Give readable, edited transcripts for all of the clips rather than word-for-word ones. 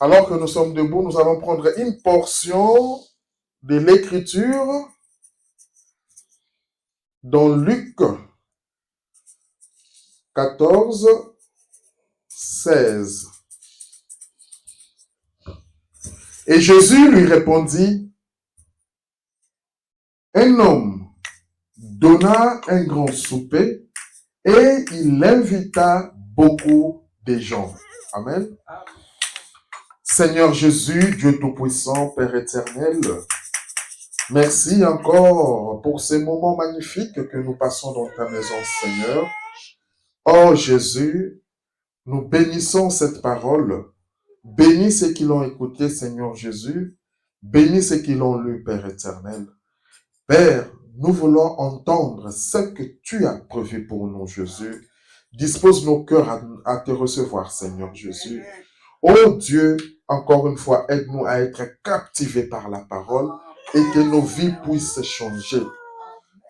Alors que nous sommes debout, nous allons prendre une portion de l'Écriture dans Luc 14, 16. Et Jésus lui répondit, un homme donna un grand souper et il invita beaucoup de gens. Amen. Seigneur Jésus, Dieu Tout-Puissant, Père éternel, merci encore pour ces moments magnifiques que nous passons dans ta maison, Seigneur. Oh Jésus, nous bénissons cette parole. Bénis ceux qui l'ont écouté, Seigneur Jésus. Bénis ceux qui l'ont lu, Père éternel. Père, nous voulons entendre ce que tu as prévu pour nous, Jésus. Dispose nos cœurs à te recevoir, Seigneur Jésus. Oh Dieu, encore une fois, aide-nous à être captivés par la parole et que nos vies puissent changer.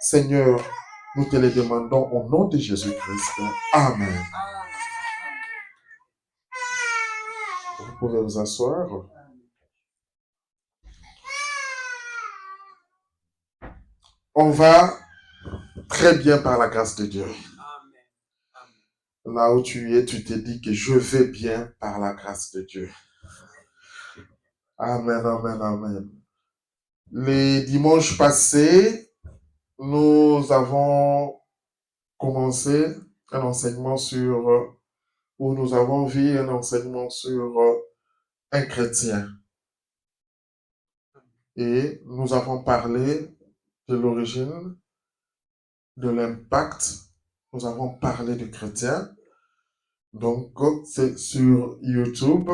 Seigneur, nous te le demandons au nom de Jésus-Christ. Amen. Vous pouvez vous asseoir. On va très bien par la grâce de Dieu. Là où tu es, tu te dis que je vais bien par la grâce de Dieu. Amen, amen, amen. Les dimanches passés, nous avons commencé un enseignement où nous avons vu un enseignement sur un chrétien. Et nous avons parlé de l'origine, de l'impact. Nous avons parlé du chrétien. Donc, c'est sur YouTube.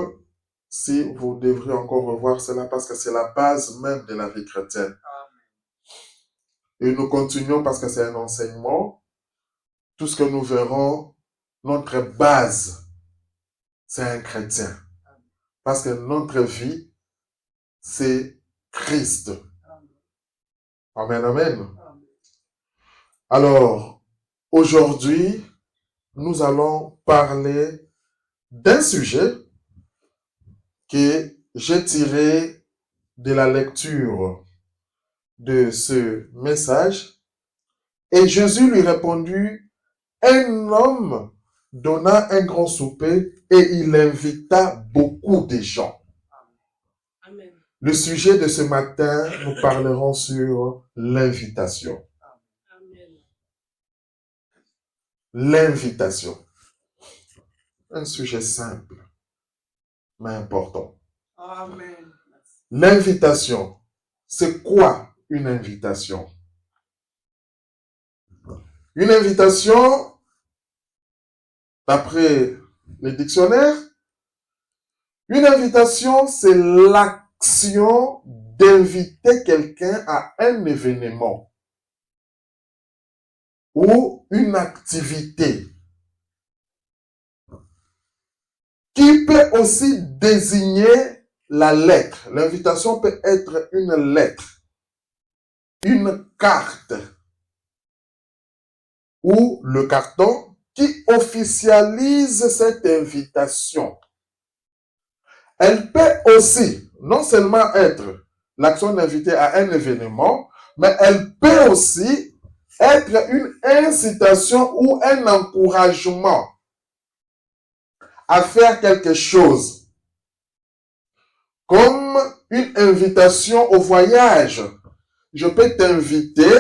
Si vous devrez encore revoir cela parce que c'est la base même de la vie chrétienne. Et nous continuons parce que c'est un enseignement. Tout ce que nous verrons, notre base, c'est un chrétien. Parce que notre vie, c'est Christ. Amen, amen. Alors, aujourd'hui, nous allons parler d'un sujet que j'ai tiré de la lecture de ce message. Et Jésus lui répondit, un homme donna un grand souper et il invita beaucoup de gens. Amen. Le sujet de ce matin, nous parlerons sur l'invitation. Amen. L'invitation. Un sujet simple, mais important. Amen. L'invitation. C'est quoi une invitation? Une invitation, d'après les dictionnaires, une invitation, c'est l'action d'inviter quelqu'un à un événement ou une activité qui peut aussi désigner la lettre. L'invitation peut être une lettre, une carte ou le carton qui officialise cette invitation. Elle peut aussi non seulement être l'action d'inviter à un événement, mais elle peut aussi être une incitation ou un encouragement à faire quelque chose. Comme une invitation au voyage. Je peux t'inviter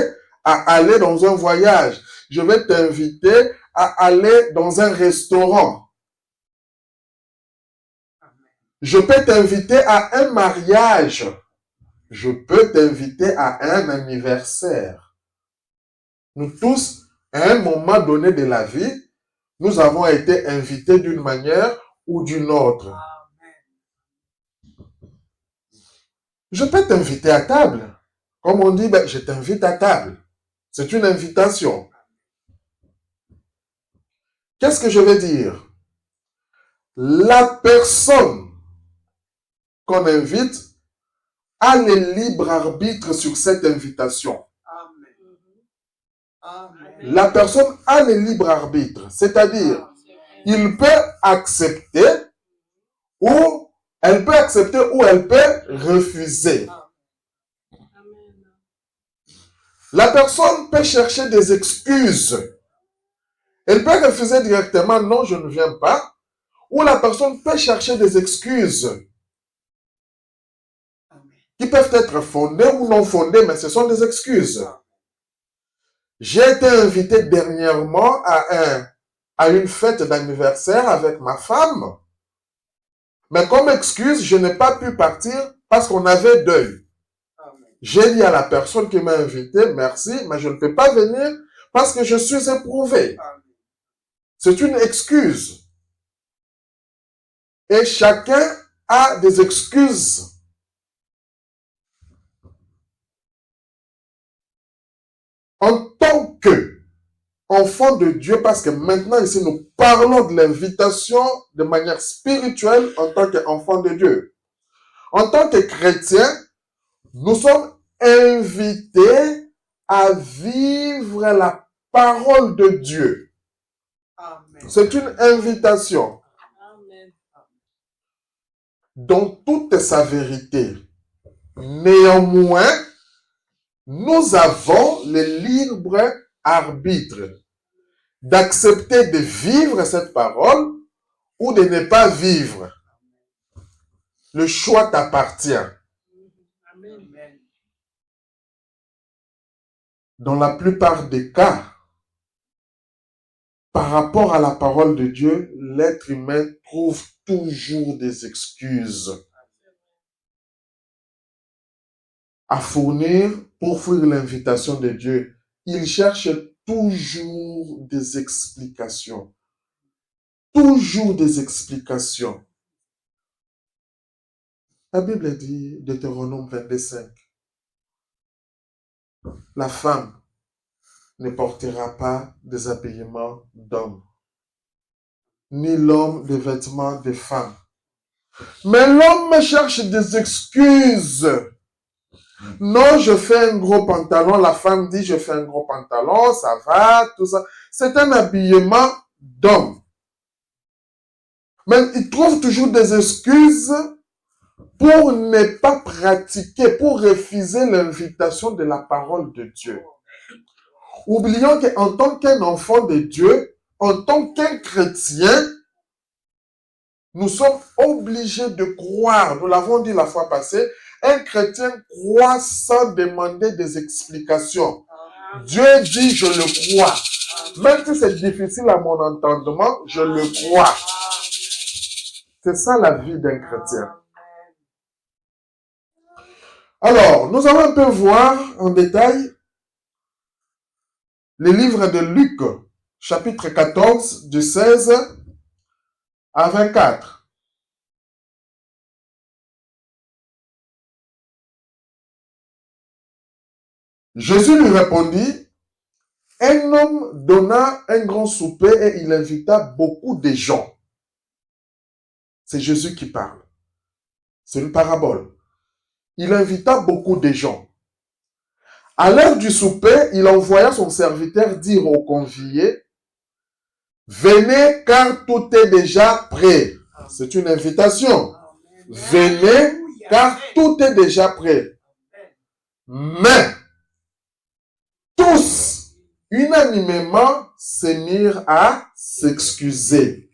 à aller dans un voyage. Je vais t'inviter à aller dans un restaurant. Je peux t'inviter à un mariage. Je peux t'inviter à un anniversaire. Nous tous, à un moment donné de la vie, nous avons été invités d'une manière ou d'une autre. Je peux t'inviter à table. Comme on dit, je t'invite à table. C'est une invitation. Qu'est-ce que je veux dire? La personne qu'on invite a le libre arbitre sur cette invitation. Amen. La personne a le libre arbitre, c'est-à-dire, il peut accepter ou Elle peut accepter ou elle peut refuser. La personne peut chercher des excuses. Elle peut refuser directement, non, je ne viens pas. Ou la personne peut chercher des excuses qui peuvent être fondées ou non fondées, mais ce sont des excuses. J'ai été invité dernièrement à une fête d'anniversaire avec ma femme. Mais comme excuse, je n'ai pas pu partir parce qu'on avait deuil. J'ai dit à la personne qui m'a invité, merci, mais je ne peux pas venir parce que je suis éprouvé. C'est une excuse. Et chacun a des excuses. En tant qu'enfant de Dieu, parce que maintenant ici nous parlons de l'invitation de manière spirituelle en tant qu'enfant de Dieu. En tant que chrétien, nous sommes invités à vivre la parole de Dieu. C'est une invitation. Dans toute sa vérité. Néanmoins, nous avons le libre arbitre d'accepter de vivre cette parole ou de ne pas vivre. Le choix t'appartient. Dans la plupart des cas, par rapport à la parole de Dieu, l'être humain trouve toujours des excuses à fournir pour fuir l'invitation de Dieu. Il cherche toujours des explications. Toujours des explications. La Bible dit, Deutéronome 22:5, la femme ne portera pas des habillements d'homme, ni l'homme des vêtements de femme. Mais l'homme cherche des excuses. Non, je fais un gros pantalon. La femme dit, je fais un gros pantalon, ça va, tout ça. C'est un habillement d'homme. Mais il trouve toujours des excuses pour ne pas pratiquer, pour refuser l'invitation de la parole de Dieu. Oublions qu'en tant qu'un enfant de Dieu, en tant qu'un chrétien, nous sommes obligés de croire. Nous l'avons dit la fois passée, un chrétien croit sans demander des explications. Dieu dit, je le crois. Même si c'est difficile à mon entendement, je le crois. C'est ça la vie d'un chrétien. Alors, nous allons un peu voir en détail le livre de Luc, chapitre 14, du 16 à 24. Jésus lui répondit, un homme donna un grand souper et il invita beaucoup de gens. C'est Jésus qui parle. C'est une parabole. Il invita beaucoup de gens. À l'heure du souper, il envoya son serviteur dire aux conviés, venez car tout est déjà prêt. C'est une invitation. Venez car tout est déjà prêt. Mais tous, unanimement, se mirent à s'excuser.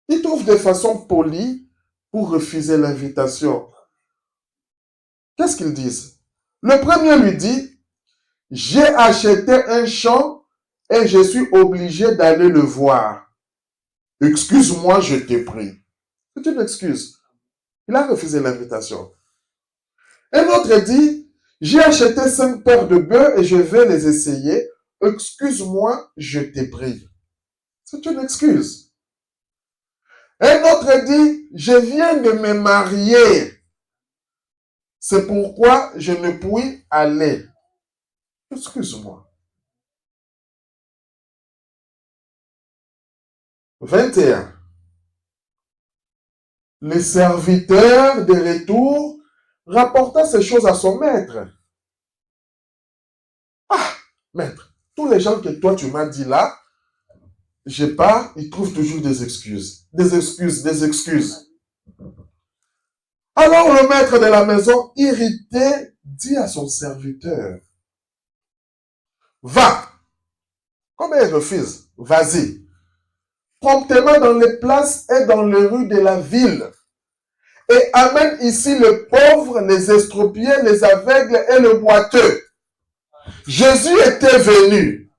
Ils trouvent des façons polies pour refuser l'invitation. Qu'est-ce qu'ils disent? Le premier lui dit, j'ai acheté un champ et je suis obligé d'aller le voir. Excuse-moi, je t'ai pris. C'est une excuse. Il a refusé l'invitation. Un autre dit, j'ai acheté 5 paires de bœufs et je vais les essayer. Excuse-moi, je t'ai pris. C'est une excuse. Un autre dit, je viens de me marier. C'est pourquoi je ne puis aller. Excuse-moi. 21. Le serviteur de retour rapporta ces choses à son maître. Ah, maître, tous les gens que toi tu m'as dit là, je pars, ils trouvent toujours des excuses. Des excuses, des excuses. Alors le maître de la maison, irrité, dit à son serviteur, va. Comme il refuse, vas-y. Promptement dans les places et dans les rues de la ville. Et amène ici les pauvres, les estropiés, les aveugles et les boiteux. Jésus était venu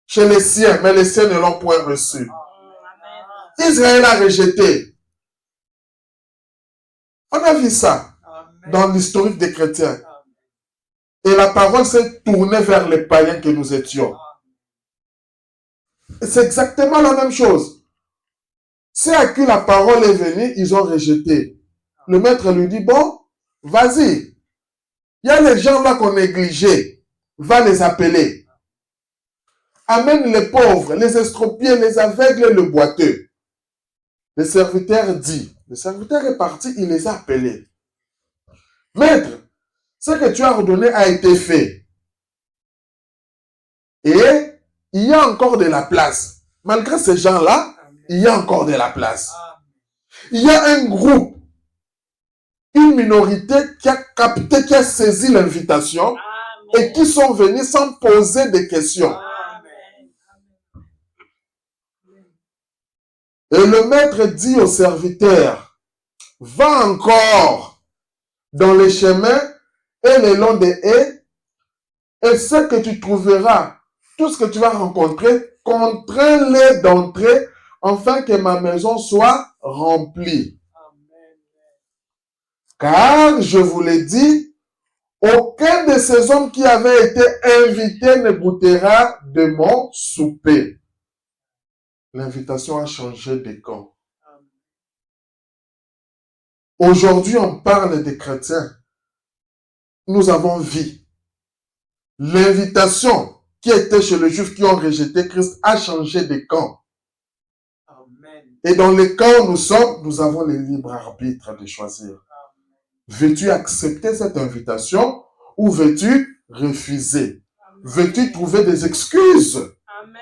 chez les siens, mais les siens ne l'ont point reçu. Israël a rejeté. On a vu ça dans l'historique des chrétiens. Et la parole s'est tournée vers les païens que nous étions. Et c'est exactement la même chose. C'est à qui la parole est venue, ils ont rejeté. Le maître lui dit, bon, vas-y. Il y a les gens là qu'on négligeait. Va les appeler. Amène les pauvres, les estropiés, les aveugles et le boiteux. Le serviteur dit, le serviteur est parti, il les a appelés. Maître, ce que tu as ordonné a été fait. Et il y a encore de la place. Malgré ces gens-là, il y a encore de la place. Il y a un groupe, une minorité qui a capté, qui a saisi l'invitation et qui sont venus sans poser de questions. Et le maître dit au serviteur, va encore dans les chemins et le long des haies, et ce que tu trouveras, tout ce que tu vas rencontrer, contrains-les d'entrer, afin que ma maison soit remplie. Car, je vous l'ai dit, aucun de ces hommes qui avaient été invités ne goûtera de mon souper. L'invitation a changé de camp. Aujourd'hui, on parle des chrétiens. Nous avons vu. L'invitation qui était chez les Juifs qui ont rejeté Christ a changé de camp. Et dans les camps où nous sommes, nous avons le libre arbitre de choisir. Veux-tu accepter cette invitation ou veux-tu refuser? Veux-tu trouver des excuses? Amen.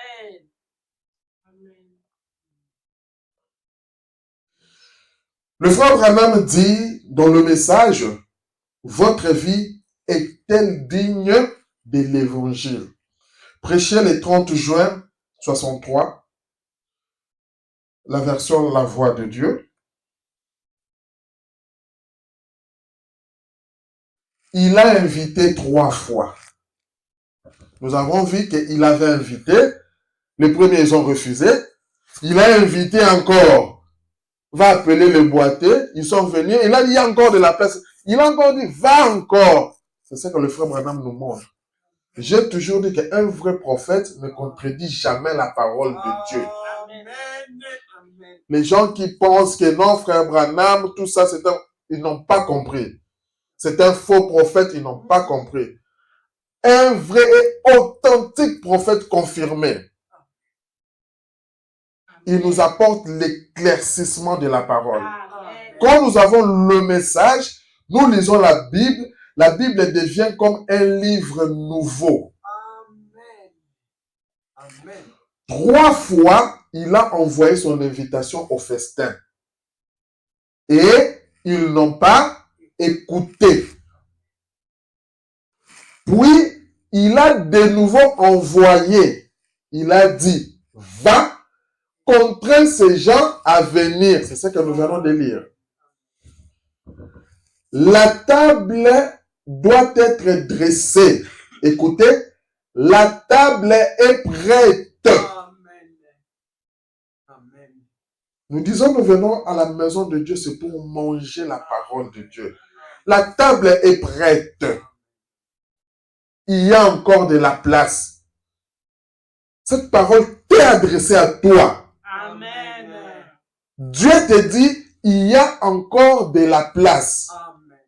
Le frère Branham dit dans le message, votre vie est-elle digne de l'évangile? Prêché le 30 juin 63, la version La Voix de Dieu. Il a invité 3 fois. Nous avons vu qu'il avait invité. Les premiers, ils ont refusé. Il a invité encore. Va appeler les boiteux. Ils sont venus. Il a dit, il y a encore de la place. Il a encore dit, va encore. C'est ça que le frère Branham nous montre. J'ai toujours dit qu'un vrai prophète ne contredit jamais la parole de Dieu. Amen. Les gens qui pensent que non, frère Branham, tout ça, ils n'ont pas compris. C'est un faux prophète, ils n'ont pas compris. Un vrai et authentique prophète confirmé. Il nous apporte l'éclaircissement de la parole. Quand nous avons le message, nous lisons la Bible devient comme un livre nouveau. Amen. 3 fois, il a envoyé son invitation au festin. Et ils n'ont pas écouté. Puis, il a de nouveau envoyé. Il a dit, va, contrains ces gens à venir. C'est ça que nous venons de lire. La table doit être dressée. Écoutez, la table est prête. Amen. Nous disons, nous venons à la maison de Dieu, c'est pour manger la parole de Dieu. La table est prête. Il y a encore de la place. Cette parole t'est adressée à toi. Amen. Dieu te dit, il y a encore de la place. Amen.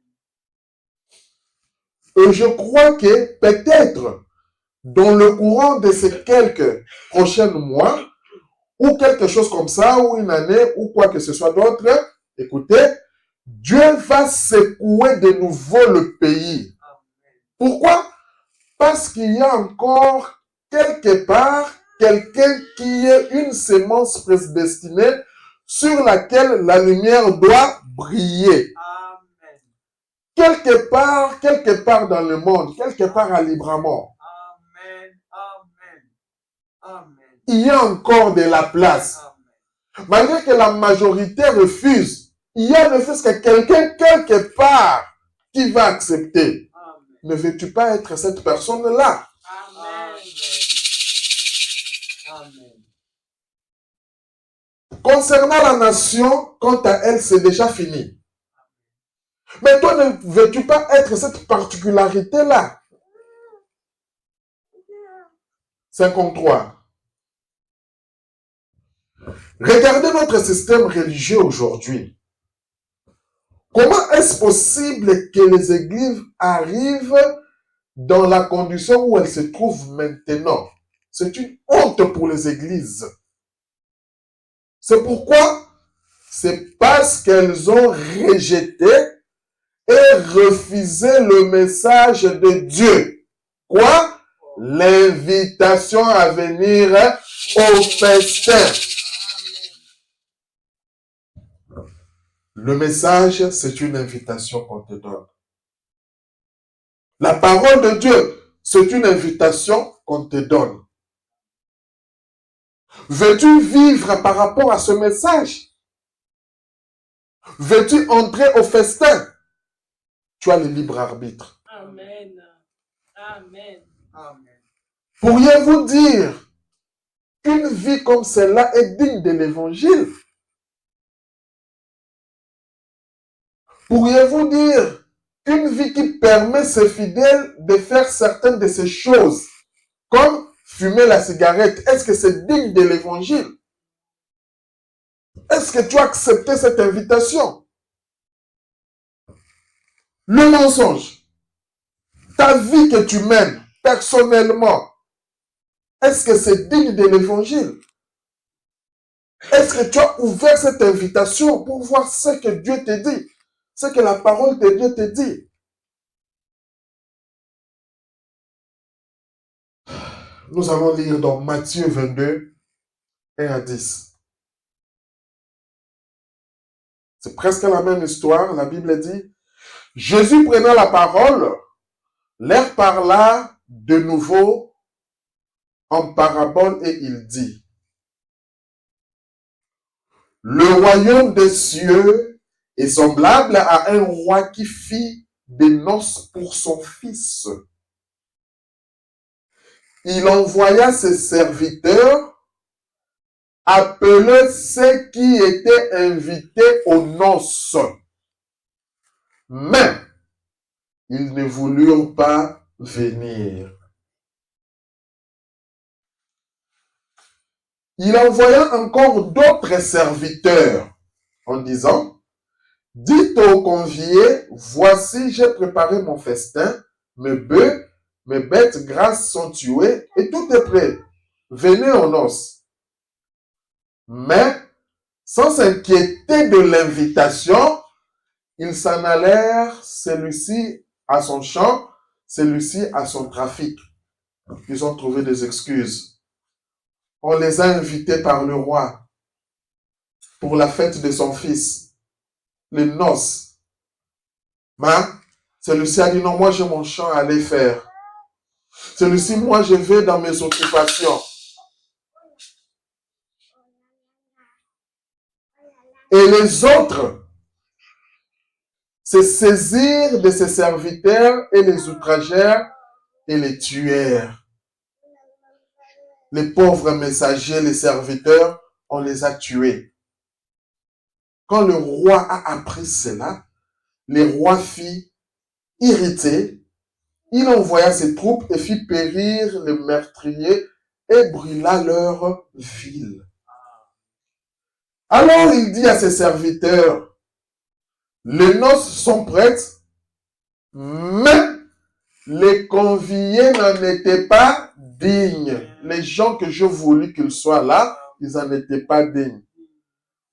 Et je crois que peut-être, dans le courant de ces quelques prochains mois, ou quelque chose comme ça, ou une année, ou quoi que ce soit d'autre, écoutez, Dieu va secouer de nouveau le pays. Pourquoi? Parce qu'il y a encore quelque part quelqu'un qui est une sémence prédestinée sur laquelle la lumière doit briller. quelque part dans le monde, quelque part à Libramont, il y a encore de la place. Malgré que la majorité refuse, il y a ne fût-ce que quelqu'un quelque part qui va accepter. Ne veux-tu pas être cette personne-là? Concernant la nation, quant à elle, c'est déjà fini. Mais toi, ne veux-tu pas être cette particularité-là? 53. Regardez notre système religieux aujourd'hui. Comment est-ce possible que les églises arrivent dans la condition où elles se trouvent maintenant? C'est une honte pour les églises. C'est pourquoi? C'est parce qu'elles ont rejeté et refusé le message de Dieu. Quoi? L'invitation à venir au festin. Le message, c'est une invitation qu'on te donne. La parole de Dieu, c'est une invitation qu'on te donne. Veux-tu vivre par rapport à ce message? Veux-tu entrer au festin? Tu as le libre arbitre. Amen. Amen. Amen. Pourriez-vous dire qu'une vie comme celle-là est digne de l'évangile? Pourriez-vous dire qu'une vie qui permet ses fidèles de faire certaines de ces choses, comme fumer la cigarette, est-ce que c'est digne de l'évangile? Est-ce que tu as accepté cette invitation? Le mensonge, ta vie que tu mènes personnellement, est-ce que c'est digne de l'évangile? Est-ce que tu as ouvert cette invitation pour voir ce que Dieu te dit, ce que la parole de Dieu te dit? Nous allons lire dans Matthieu 22, 1 à 10. C'est presque la même histoire. La Bible dit, Jésus prenant la parole, leur parla de nouveau en parabole et il dit, le royaume des cieux est semblable à un roi qui fit des noces pour son fils. Il envoya ses serviteurs appeler ceux qui étaient invités aux noces. Mais ils ne voulurent pas venir. Il envoya encore d'autres serviteurs en disant, dites aux conviés, voici j'ai préparé mon festin, mes bœufs, mes bêtes grasses sont tuées et tout est prêt. Venez aux noces. Mais, sans s'inquiéter de l'invitation, ils s'en allèrent, celui-ci à son champ, celui-ci à son trafic. Ils ont trouvé des excuses. On les a invités par le roi pour la fête de son fils, les noces. Mais celui-ci a dit non, moi j'ai mon champ à aller faire. Celui-ci, moi je vais dans mes occupations. Et les autres se saisirent de ses serviteurs et les outragèrent et les tuèrent. Les pauvres messagers, les serviteurs, on les a tués. Quand le roi a appris cela, le roi fit irrité, il envoya ses troupes et fit périr les meurtriers et brûla leur ville. Alors il dit à ses serviteurs, les noces sont prêtes, mais les conviés n'en étaient pas dignes. Les gens que je voulais qu'ils soient là, ils n'en étaient pas dignes.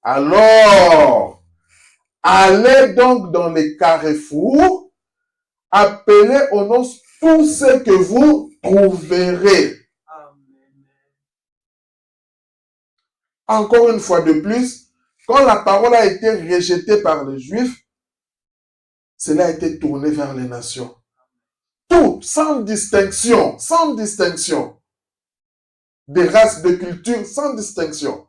Alors, allez donc dans les carrefours, appelez aux noces tous ceux que vous trouverez. Encore une fois de plus, quand la parole a été rejetée par les Juifs, cela a été tourné vers les nations. Tout, sans distinction, sans distinction. Des races, de cultures, sans distinction.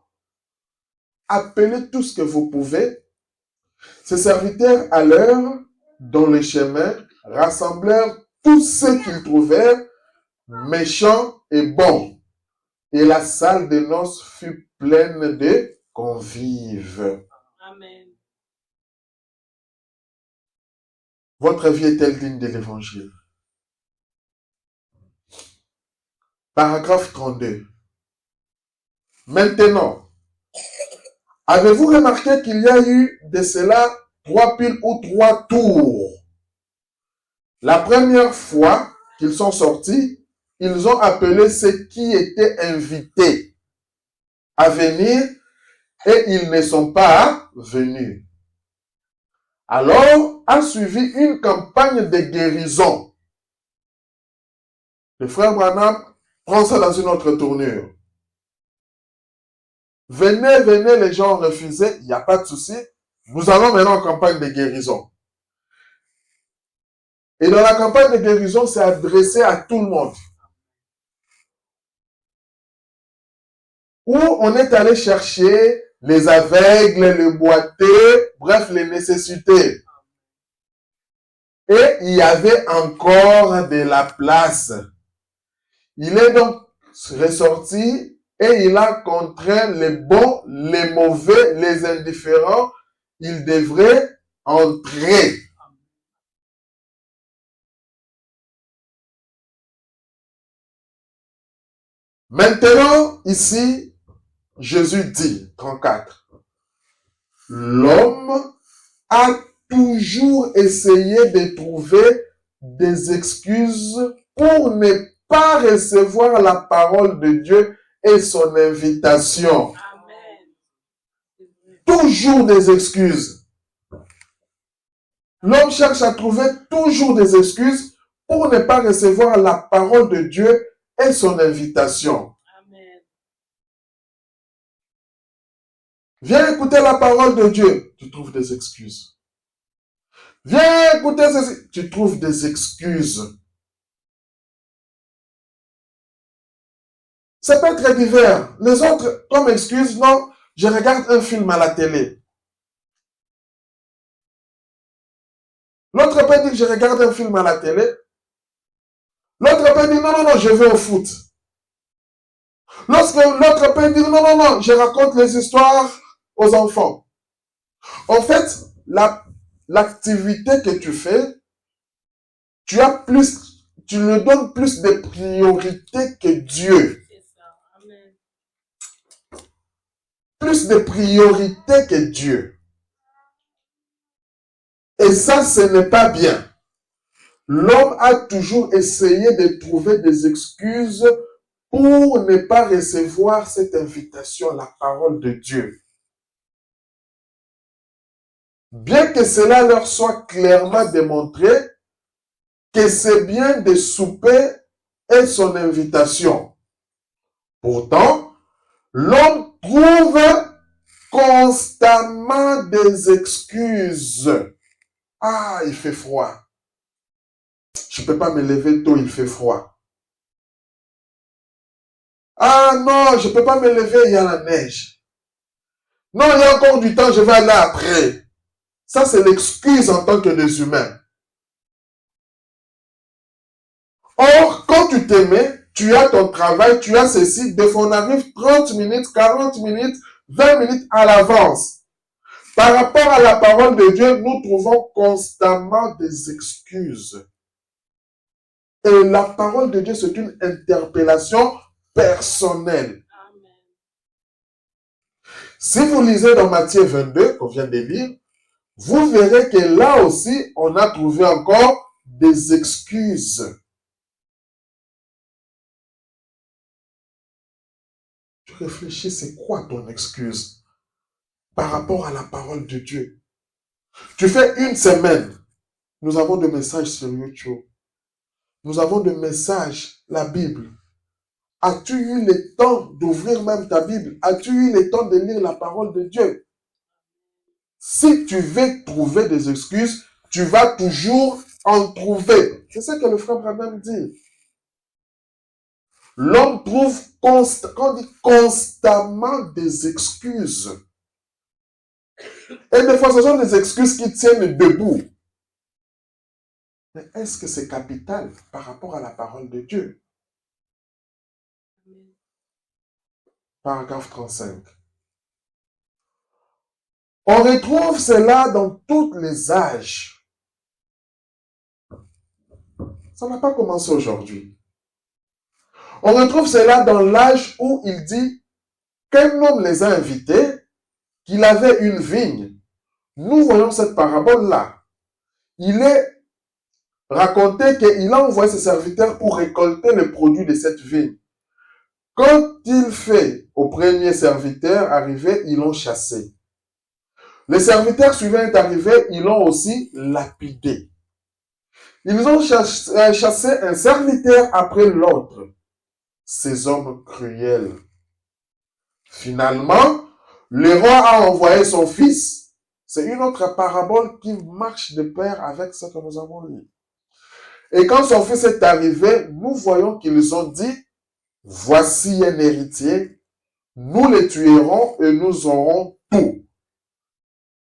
Appelez tout ce que vous pouvez. Ces serviteurs allèrent dans les chemins, rassemblèrent tous ceux qu'ils trouvèrent, méchants et bons. Et la salle des noces fut pleine de convives. Amen. Votre vie est-elle digne de l'évangile? Paragraphe 32. Maintenant, avez-vous remarqué qu'il y a eu de cela 3 piles ou 3 tours? La première fois qu'ils sont sortis, ils ont appelé ceux qui étaient invités à venir et ils ne sont pas venus. Alors a suivi une campagne de guérison. Le frère Branham prend ça dans une autre tournure. Venez, venez, les gens ont refusé, il n'y a pas de souci. Nous allons maintenant en campagne de guérison. Et dans la campagne de guérison, c'est adressé à tout le monde. Où on est allé chercher les aveugles, les boiteux, bref, les nécessités. Et il y avait encore de la place. Il est donc ressorti et il a contraint les bons, les mauvais, les indifférents. Ils devraient entrer. Maintenant, ici, Jésus dit, 34, l'homme a toujours essayé de trouver des excuses pour ne pas recevoir la parole de Dieu et son invitation. Amen. Toujours des excuses. L'homme cherche à trouver toujours des excuses pour ne pas recevoir la parole de Dieu et son invitation. Amen. Viens écouter la parole de Dieu, tu trouves des excuses. Viens écouter ceci, tu trouves des excuses. Ça peut être divers. Les autres, comme excuse, non, je regarde un film à la télé. L'autre peut dire, je regarde un film à la télé. L'autre peut dire, non, non, non, je vais au foot. Lorsque l'autre peut dire, non, non, non, je raconte les histoires aux enfants. En fait, l'activité que tu fais, tu le donnes plus de priorité que Dieu. C'est ça. Amen. Plus de priorité que Dieu. Et ça, ce n'est pas bien. L'homme a toujours essayé de trouver des excuses pour ne pas recevoir cette invitation, la parole de Dieu. Bien que cela leur soit clairement démontré que c'est bien de souper et son invitation. Pourtant, l'homme trouve constamment des excuses. Ah, il fait froid. Je ne peux pas me lever tôt, il fait froid. Ah non, je ne peux pas me lever, il y a la neige. Non, il y a encore du temps, je vais aller après. Ça, c'est l'excuse en tant que des humains. Or, quand tu t'aimais, tu as ton travail, tu as ceci, des fois on arrive 30 minutes, 40 minutes, 20 minutes à l'avance. Par rapport à la parole de Dieu, nous trouvons constamment des excuses. Et la parole de Dieu, c'est une interpellation personnelle. Amen. Si vous lisez dans Matthieu 22, qu'on vient de lire, vous verrez que là aussi, on a trouvé encore des excuses. Tu réfléchis, c'est quoi ton excuse par rapport à la parole de Dieu? Tu fais une semaine. Nous avons des messages sur YouTube. Nous avons des messages, la Bible. As-tu eu le temps d'ouvrir même ta Bible? As-tu eu le temps de lire la parole de Dieu? Si tu veux trouver des excuses, tu vas toujours en trouver. C'est ça que le frère Branham dit. L'homme trouve quand on dit constamment des excuses. Et des fois, ce sont des excuses qui tiennent debout. Mais est-ce que c'est capital par rapport à la parole de Dieu? Paragraphe 35. On retrouve cela dans tous les âges. Ça n'a pas commencé aujourd'hui. On retrouve cela dans l'âge où il dit qu'un homme les a invités, qu'il avait une vigne. Nous voyons cette parabole-là. Il est raconté qu'il a envoyé ses serviteurs pour récolter le produit de cette vigne. Quand il fait au premier serviteur arriver, ils l'ont chassé. Les serviteurs suivants est arrivé, ils l'ont aussi lapidé. Ils ont chassé un serviteur après l'autre. Ces hommes cruels. Finalement, le roi a envoyé son fils. C'est une autre parabole qui marche de pair avec ce que nous avons lu. Et quand son fils est arrivé, nous voyons qu'ils ont dit, voici un héritier, nous le tuerons et nous aurons tout.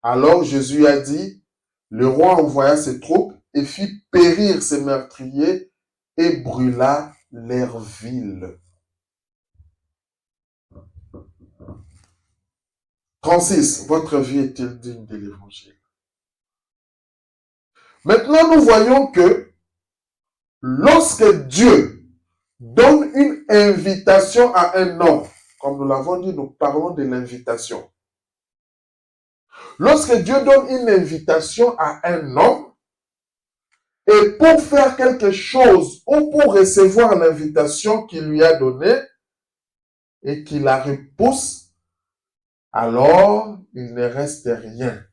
Alors Jésus a dit, le roi envoya ses troupes et fit périr ses meurtriers et brûla leur ville. 36. Votre vie est-elle digne de l'évangile? Maintenant, nous voyons que lorsque Dieu donne une invitation à un homme, comme nous l'avons dit, nous parlons de l'invitation. Lorsque Dieu donne une invitation à un homme, et pour faire quelque chose ou pour recevoir l'invitation qu'il lui a donnée et qu'il la repousse, alors il ne reste rien.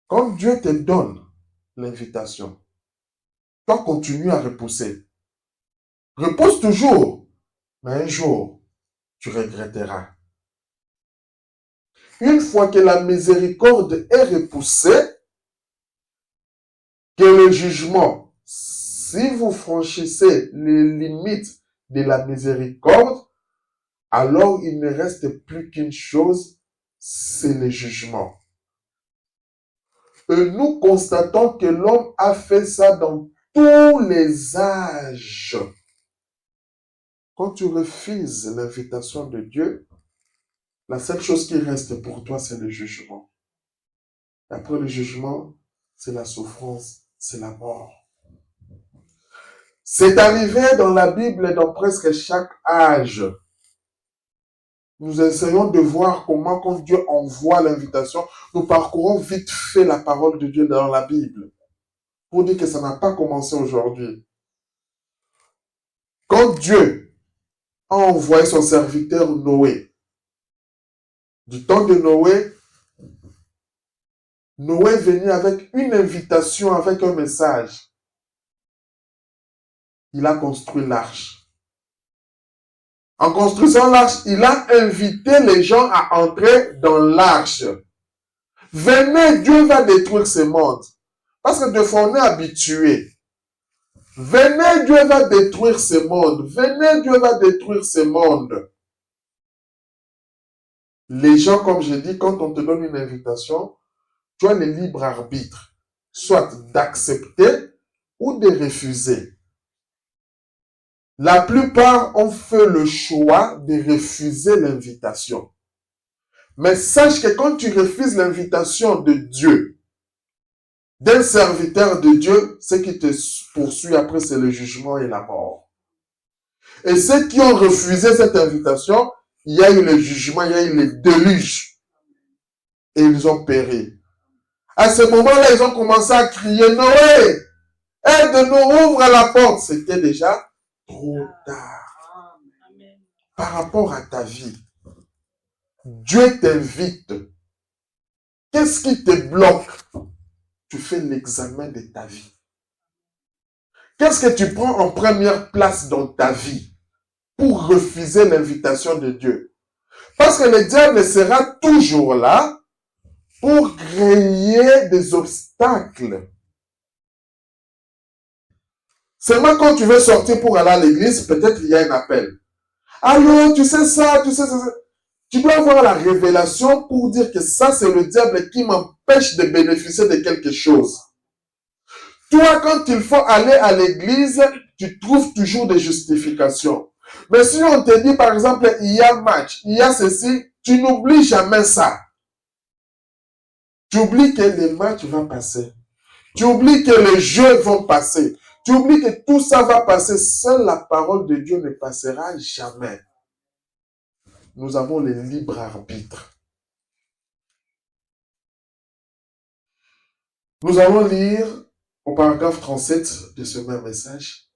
Quand Dieu te donne l'invitation, toi continue à repousser. Repousse toujours, mais un jour, tu regretteras. Une fois que la miséricorde est repoussée, que le jugement, si vous franchissez les limites de la miséricorde, alors il ne reste plus qu'une chose, c'est le jugement. Et nous constatons que l'homme a fait ça dans tous les âges. Quand tu refuses l'invitation de Dieu, la seule chose qui reste pour toi, c'est le jugement. Et après le jugement, c'est la souffrance, c'est la mort. C'est arrivé dans la Bible dans presque chaque âge. Nous essayons de voir comment, quand Dieu envoie l'invitation, nous parcourons vite fait la parole de Dieu dans la Bible. Pour dire que ça n'a pas commencé aujourd'hui. Quand Dieu a envoyé son serviteur Noé, du temps de Noé, Noé est venu avec une invitation, avec un message. Il a construit l'arche. En construisant l'arche, il a invité les gens à entrer dans l'arche. Venez, Dieu va détruire ce monde. Parce que des fois, on est habitué. Venez, Dieu va détruire ce monde. Venez, Dieu va détruire ce monde. Les gens, comme je dis, quand on te donne une invitation, tu as le libre arbitre, soit d'accepter ou de refuser. La plupart ont fait le choix de refuser l'invitation. Mais sache que quand tu refuses l'invitation de Dieu, d'un serviteur de Dieu, ce qui te poursuit après, c'est le jugement et la mort. Et ceux qui ont refusé cette invitation, il y a eu le jugement, il y a eu le déluge. Et ils ont péri. À ce moment-là, ils ont commencé à crier, Noé, aide-nous, ouvre la porte. C'était déjà trop tard. Par rapport à ta vie, Dieu t'invite. Qu'est-ce qui te bloque? Tu fais l'examen de ta vie. Qu'est-ce que tu prends en première place dans ta vie pour refuser l'invitation de Dieu? Parce que le diable sera toujours là pour créer des obstacles. Seulement quand tu veux sortir pour aller à l'église, peut-être il y a un appel. Alors, tu sais ça, tu sais ça. Tu dois avoir la révélation pour dire que ça, c'est le diable qui m'empêche de bénéficier de quelque chose. Toi, quand il faut aller à l'église, tu trouves toujours des justifications. Mais si on te dit, par exemple, il y a match, il y a ceci, tu n'oublies jamais ça. Tu oublies que les matchs vont passer. Tu oublies que les jeux vont passer. Tu oublies que tout ça va passer. Seule la parole de Dieu ne passera jamais. Nous avons le libre arbitre. Nous allons lire au paragraphe 37 de ce même message.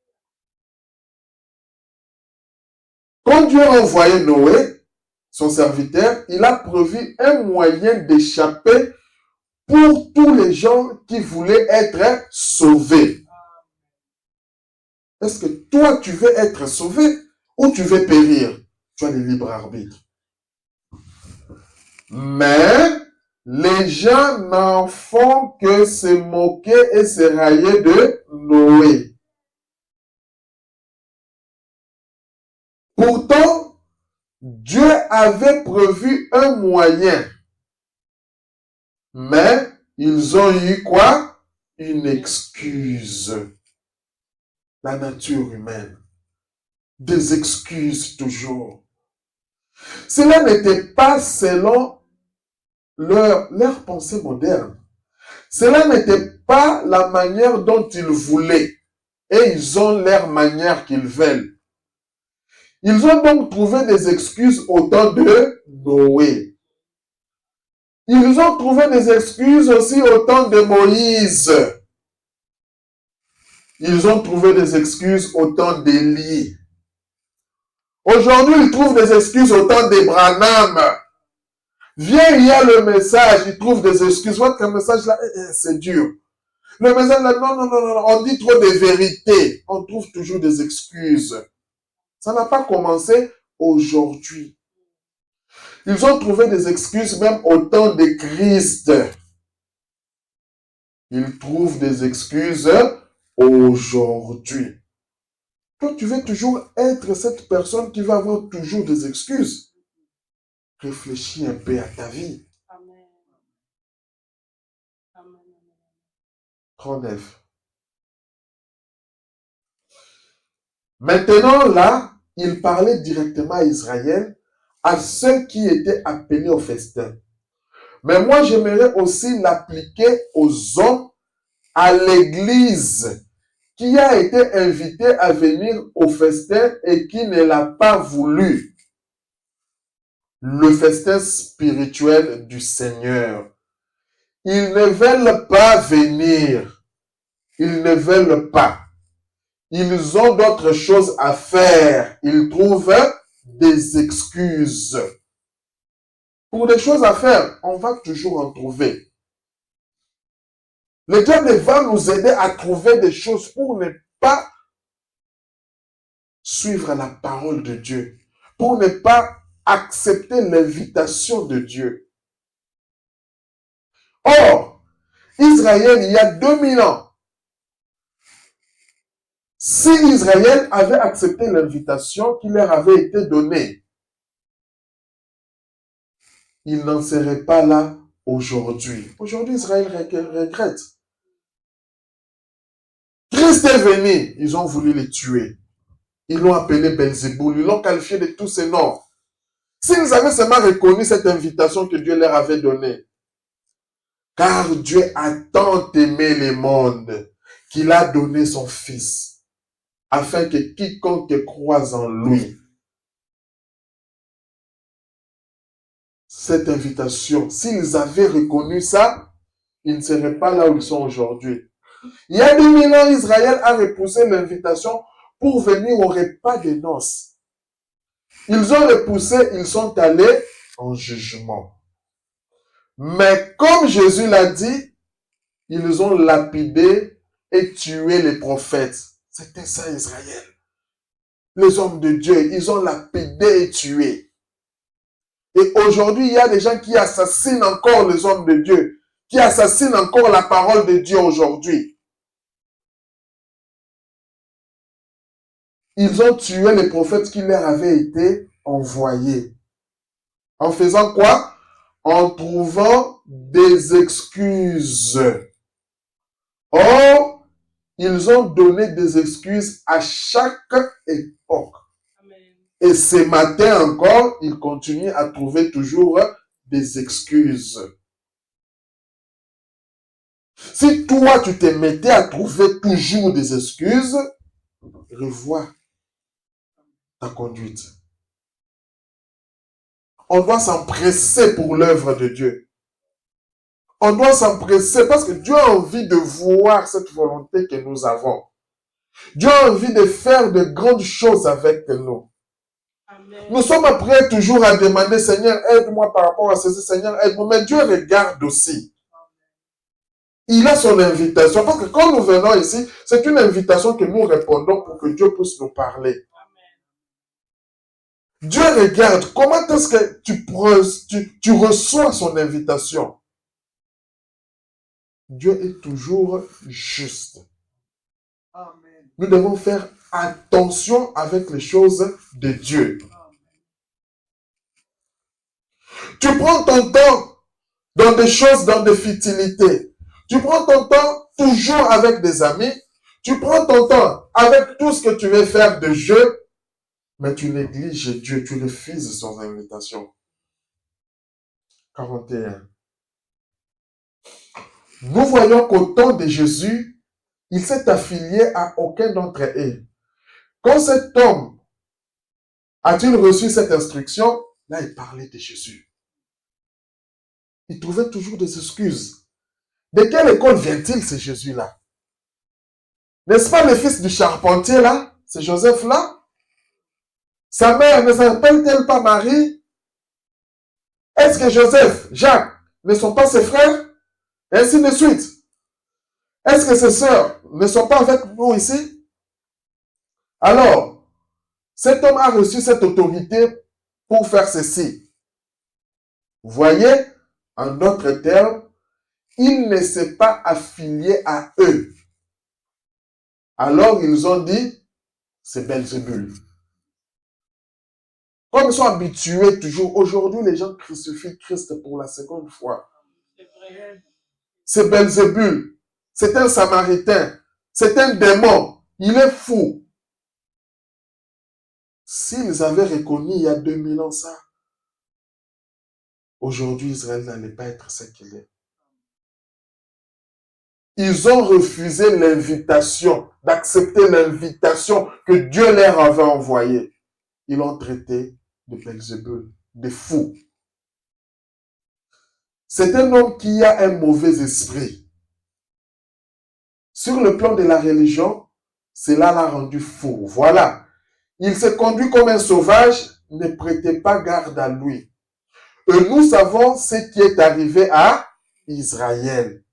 Quand Dieu a envoyé Noé, son serviteur, il a prévu un moyen d'échapper pour tous les gens qui voulaient être sauvés. Est-ce que toi, tu veux être sauvé ou tu veux périr? Tu as le libre arbitre. Mais les gens n'en font que se moquer et se railler de Noé. Pourtant, Dieu avait prévu un moyen. Mais ils ont eu quoi? Une excuse. La nature humaine. Des excuses toujours. Cela n'était pas selon leur pensée moderne. Cela n'était pas la manière dont ils voulaient. Et ils ont leur manière qu'ils veulent. Ils ont donc trouvé des excuses au temps de Noé. Ils ont trouvé des excuses aussi au temps de Moïse. Ils ont trouvé des excuses au temps d'Élie. Aujourd'hui, ils trouvent des excuses au temps d'Abraham. Viens, il y a le message, ils trouvent des excuses. Votre message là, c'est dur. Le message là, non, on dit trop de vérité. On trouve toujours des excuses. Ça n'a pas commencé aujourd'hui. Ils ont trouvé des excuses même au temps de Christ. Ils trouvent des excuses aujourd'hui. Toi, tu veux toujours être cette personne qui va avoir toujours des excuses. Réfléchis un peu à ta vie. Amen. Amen. 39. Maintenant, là, il parlait directement à Israël, à ceux qui étaient appelés au festin. Mais moi, j'aimerais aussi l'appliquer aux hommes, à l'église, qui a été invité à venir au festin et qui ne l'a pas voulu. Le festin spirituel du Seigneur. Ils ne veulent pas venir. Ils ne veulent pas. Ils ont d'autres choses à faire. Ils trouvent des excuses. Pour des choses à faire, on va toujours en trouver. Le diable va nous aider à trouver des choses pour ne pas suivre la parole de Dieu, pour ne pas accepter l'invitation de Dieu. Or, Israël, il y a 2000 ans, si Israël avait accepté l'invitation qui leur avait été donnée, ils n'en seraient pas là aujourd'hui. Aujourd'hui, Israël regrette. Christ est venu, ils ont voulu les tuer. Ils l'ont appelé Belzéboul, ils l'ont qualifié de tous ces noms. S'ils avaient seulement reconnu cette invitation que Dieu leur avait donnée, car Dieu a tant aimé le monde qu'il a donné son Fils, afin que quiconque croise en lui, cette invitation, s'ils avaient reconnu ça, ils ne seraient pas là où ils sont aujourd'hui. Il y a 2000 ans, Israël a repoussé l'invitation pour venir au repas des noces. Ils ont repoussé, ils sont allés en jugement. Mais comme Jésus l'a dit, ils ont lapidé et tué les prophètes. C'était ça Israël. Les hommes de Dieu, ils ont lapidé et tué. Et aujourd'hui, il y a des gens qui assassinent encore les hommes de Dieu, qui assassinent encore la parole de Dieu aujourd'hui. Ils ont tué les prophètes qui leur avaient été envoyés. En faisant quoi? En trouvant des excuses. Or, ils ont donné des excuses à chaque époque. Amen. Et ce matin encore, ils continuent à trouver toujours des excuses. Si toi, tu te mettais à trouver toujours des excuses, revois ta conduite. On doit s'empresser pour l'œuvre de Dieu. On doit s'empresser parce que Dieu a envie de voir cette volonté que nous avons. Dieu a envie de faire de grandes choses avec nous. Amen. Nous sommes prêts toujours à demander, Seigneur, aide-moi par rapport à ceci, Seigneur, aide-moi. Mais Dieu regarde aussi. Il a son invitation. Parce que quand nous venons ici, c'est une invitation que nous répondons pour que Dieu puisse nous parler. Dieu regarde comment est-ce que tu reçois son invitation. Dieu est toujours juste. Amen. Nous devons faire attention avec les choses de Dieu. Amen. Tu prends ton temps dans des choses, dans des futilités. Tu prends ton temps toujours avec des amis. Tu prends ton temps avec tout ce que tu veux faire de jeu. Mais tu négliges Dieu, tu refuses son invitation. 41. Nous voyons qu'au temps de Jésus, il s'est affilié à aucun d'entre eux. Quand cet homme a-t-il reçu cette instruction, là il parlait de Jésus. Il trouvait toujours des excuses. De quelle école vient-il, ce Jésus-là? N'est-ce pas le fils du charpentier là? C'est Joseph là? Sa mère ne s'appelle-t-elle pas Marie? Est-ce que Joseph, Jacques ne sont pas ses frères? Et ainsi de suite. Est-ce que ses sœurs ne sont pas avec nous ici? Alors, cet homme a reçu cette autorité pour faire ceci. Vous voyez, en d'autres termes, il ne s'est pas affilié à eux. Alors, ils ont dit, c'est Belzébul. Comme ils sont habitués toujours, aujourd'hui, les gens crucifient Christ pour la seconde fois. C'est Belzébul. C'est un Samaritain. C'est un démon. Il est fou. S'ils avaient reconnu il y a 2000 ans ça, aujourd'hui, Israël n'allait pas être ce qu'il est. Ils ont refusé l'invitation, d'accepter l'invitation que Dieu leur avait envoyée. Ils l'ont traité de Belzébul, de fou. C'est un homme qui a un mauvais esprit. Sur le plan de la religion, cela l'a rendu fou. Voilà. Il s'est conduit comme un sauvage, ne prêtez pas garde à lui. Et nous savons ce qui est arrivé à Israël.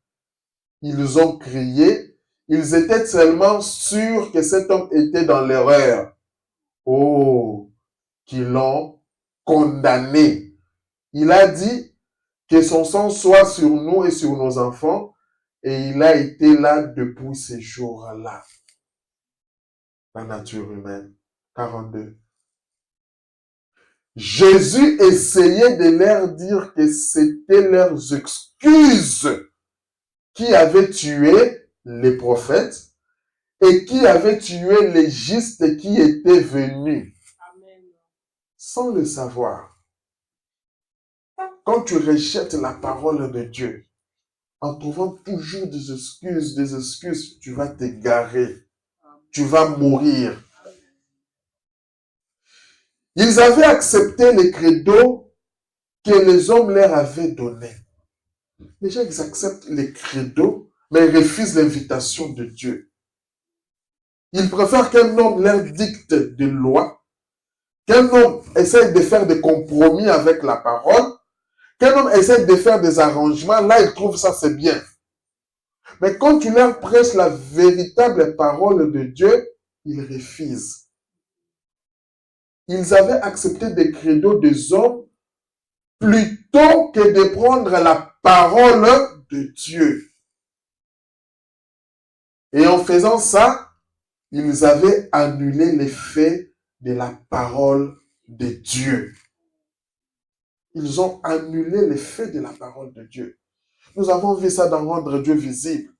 Ils ont crié, ils étaient tellement sûrs que cet homme était dans l'erreur. Oh, qu'ils l'ont condamné. Il a dit que son sang soit sur nous et sur nos enfants, et il a été là depuis ces jours-là. La nature humaine. 42. Jésus essayait de leur dire que c'était leurs excuses qui avaient tué les prophètes et qui avaient tué les justes qui étaient venus. Amen. Sans le savoir. Quand tu rejettes la parole de Dieu, en trouvant toujours des excuses, tu vas t'égarer. Tu vas mourir. Ils avaient accepté les credos que les hommes leur avaient donnés. Les gens, ils acceptent les credos, mais ils refusent l'invitation de Dieu. Ils préfèrent qu'un homme leur dicte des lois, qu'un homme essaye de faire des compromis avec la parole, qu'un homme essaye de faire des arrangements, là, ils trouvent ça, c'est bien. Mais quand tu leur prêches la véritable parole de Dieu, ils refusent. Ils avaient accepté des credos des hommes plutôt que de prendre la parole de Dieu. Et en faisant ça, ils avaient annulé l'effet de la parole de Dieu. Ils ont annulé l'effet de la parole de Dieu. Nous avons vu ça dans Rendre Dieu visible.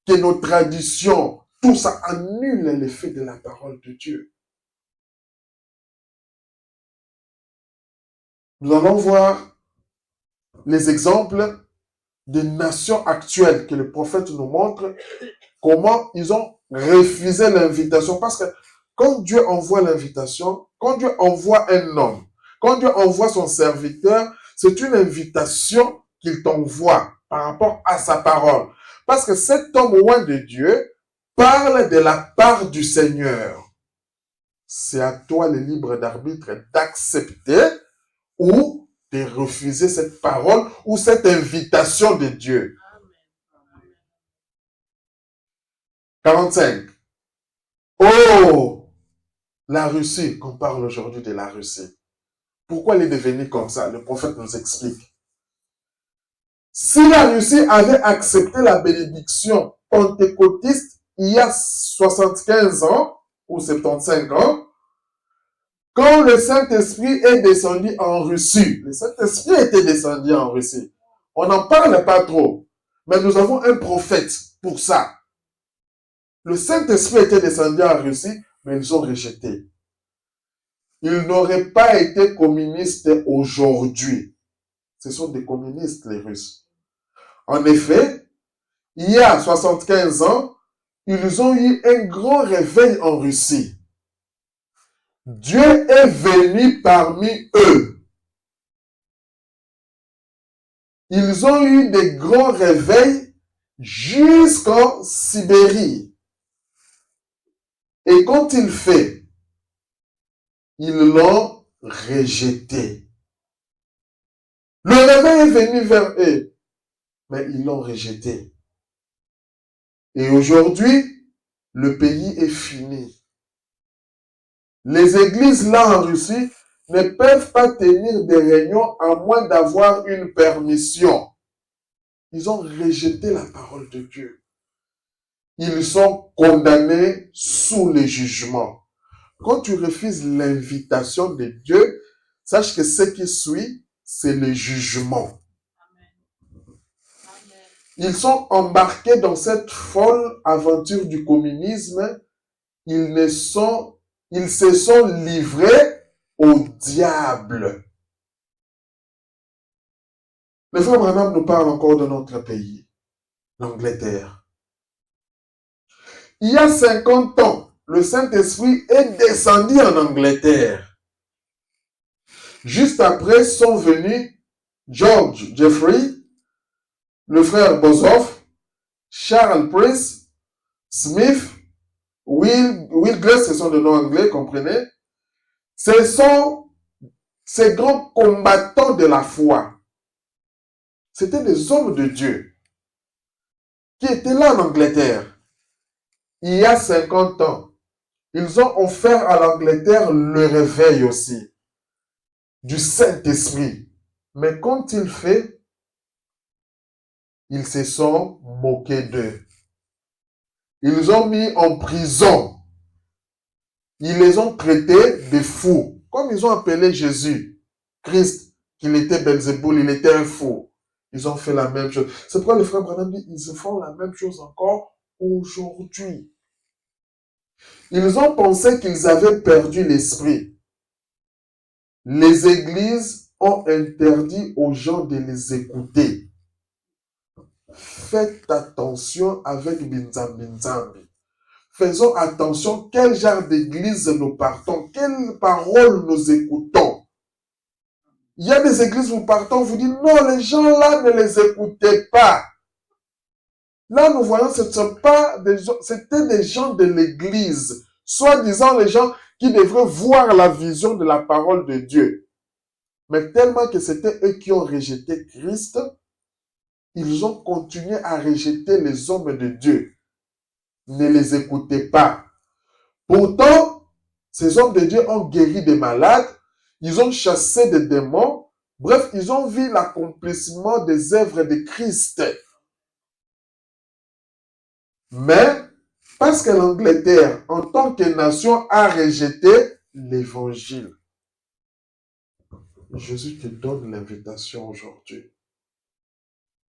Que nos traditions, tout ça annule l'effet de la parole de Dieu. Nous allons voir les exemples des nations actuelles que le prophète nous montre, comment ils ont refusé l'invitation. Parce que quand Dieu envoie l'invitation, quand Dieu envoie un homme, quand Dieu envoie son serviteur, c'est une invitation qu'il t'envoie par rapport à sa parole. Parce que cet homme loin de Dieu parle de la part du Seigneur. C'est à toi le libre d'arbitre d'accepter ou de refuser cette parole ou cette invitation de Dieu. 45. Oh, la Russie, qu'on parle aujourd'hui de la Russie. Pourquoi elle est devenue comme ça? Le prophète nous explique. Si la Russie avait accepté la bénédiction pentecôtiste il y a 75 ans ou 75 ans, quand le Saint-Esprit est descendu en Russie, le Saint-Esprit était descendu en Russie. On n'en parle pas trop, mais nous avons un prophète pour ça. Le Saint-Esprit était descendu en Russie, mais ils ont rejeté. Ils n'auraient pas été communistes aujourd'hui. Ce sont des communistes, les Russes. En effet, il y a 75 ans, ils ont eu un grand réveil en Russie. Dieu est venu parmi eux. Ils ont eu des grands réveils jusqu'en Sibérie. Et quand il fait, ils l'ont rejeté. Le réveil est venu vers eux, mais ils l'ont rejeté. Et aujourd'hui, le pays est fini. Les églises là en Russie ne peuvent pas tenir des réunions à moins d'avoir une permission. Ils ont rejeté la parole de Dieu. Ils sont condamnés sous le jugement. Quand tu refuses l'invitation de Dieu, sache que ce qui suit, c'est le jugement. Ils sont embarqués dans cette folle aventure du communisme. Ils se sont livrés au diable. Le frère Branham nous parle encore de notre pays, l'Angleterre. Il y a 50 ans, le Saint-Esprit est descendu en Angleterre. Juste après sont venus George Jeffrey, le frère Boshoff, Charles Price, Smith, Will Glass, ce sont des noms anglais, comprenez? Ce sont ces grands combattants de la foi. C'était des hommes de Dieu qui étaient là en Angleterre. Il y a 50 ans, ils ont offert à l'Angleterre le réveil aussi du Saint-Esprit. Mais quand il fait, ils se sont moqués d'eux. Ils ont mis en prison. Ils les ont traités de fous. Comme ils ont appelé Jésus, Christ, qu'il était Belzéboul, il était un fou. Ils ont fait la même chose. C'est pourquoi le frère Branham dit, ils font la même chose encore aujourd'hui. Ils ont pensé qu'ils avaient perdu l'esprit. Les églises ont interdit aux gens de les écouter. Faites attention avec Binzambi. Faisons attention quel genre d'église nous partons, quelles paroles nous écoutons. Il y a des églises où nous partons, vous dites non, les gens là ne les écoutez pas. Là, nous voyons, c'était des gens de l'église, soi-disant les gens qui devraient voir la vision de la parole de Dieu. Mais tellement que c'était eux qui ont rejeté Christ, ils ont continué à rejeter les hommes de Dieu. Ne les écoutez pas. Pourtant, ces hommes de Dieu ont guéri des malades, ils ont chassé des démons, Bref, ils ont vu l'accomplissement des œuvres de Christ. Mais, parce que l'Angleterre, en tant que nation, a rejeté l'évangile, Jésus te donne l'invitation aujourd'hui.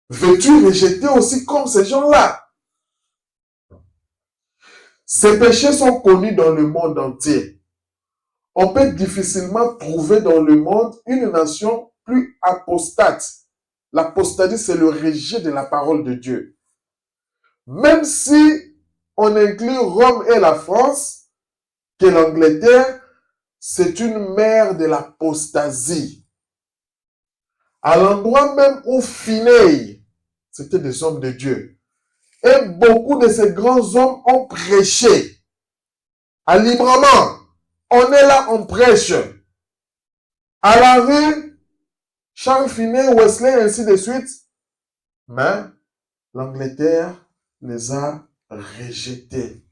Veux-tu rejeter aussi comme ces gens-là? Ces péchés sont connus dans le monde entier. On peut difficilement trouver dans le monde une nation plus apostate. L'apostasie, c'est le rejet de la parole de Dieu. Même si on inclut Rome et la France, que l'Angleterre, c'est une mère de l'apostasie. À l'endroit même où Finney, c'était des hommes de Dieu. Et beaucoup de ces grands hommes ont prêché librement. On est là, on prêche. À la rue, Charles Finney, Wesley, ainsi de suite. Mais l'Angleterre les a rejetés.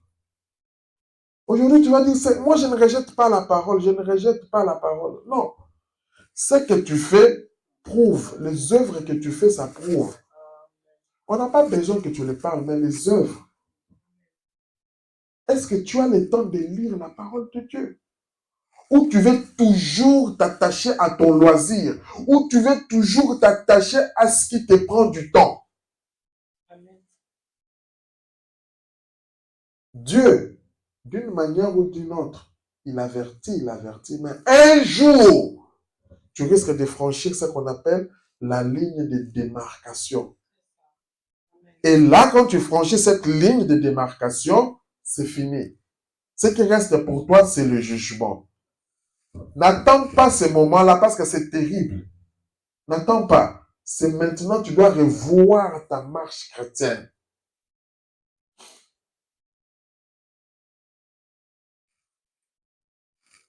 Aujourd'hui, tu vas dire, moi je ne rejette pas la parole, je ne rejette pas la parole. Non. Ce que tu fais prouve, les œuvres que tu fais, ça prouve. On n'a pas besoin que tu les parles, mais les œuvres. Est-ce que tu as le temps de lire la parole de Dieu? Ou tu veux toujours t'attacher à ton loisir? Ou tu veux toujours t'attacher à ce qui te prend du temps? Amen. Dieu, d'une manière ou d'une autre, il avertit, mais un jour, tu risques de franchir ce qu'on appelle la ligne de démarcation. Et là, quand tu franchis cette ligne de démarcation, c'est fini. Ce qui reste pour toi, c'est le jugement. N'attends pas ce moment-là parce que c'est terrible. N'attends pas. C'est maintenant que tu dois revoir ta marche chrétienne.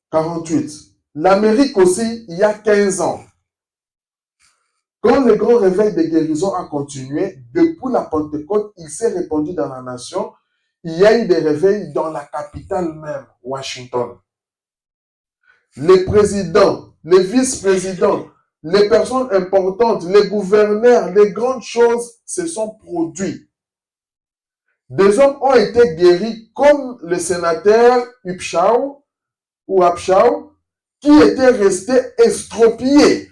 « 48. L'Amérique aussi, il y a 15 ans. Quand le grand réveil des guérisons a continué, depuis la Pentecôte, il s'est répandu dans la nation. Il y a eu des réveils dans la capitale même, Washington. Les présidents, les vice-présidents, les personnes importantes, les gouverneurs, les grandes choses se sont produites. Des hommes ont été guéris comme le sénateur Upshaw, qui était resté estropié.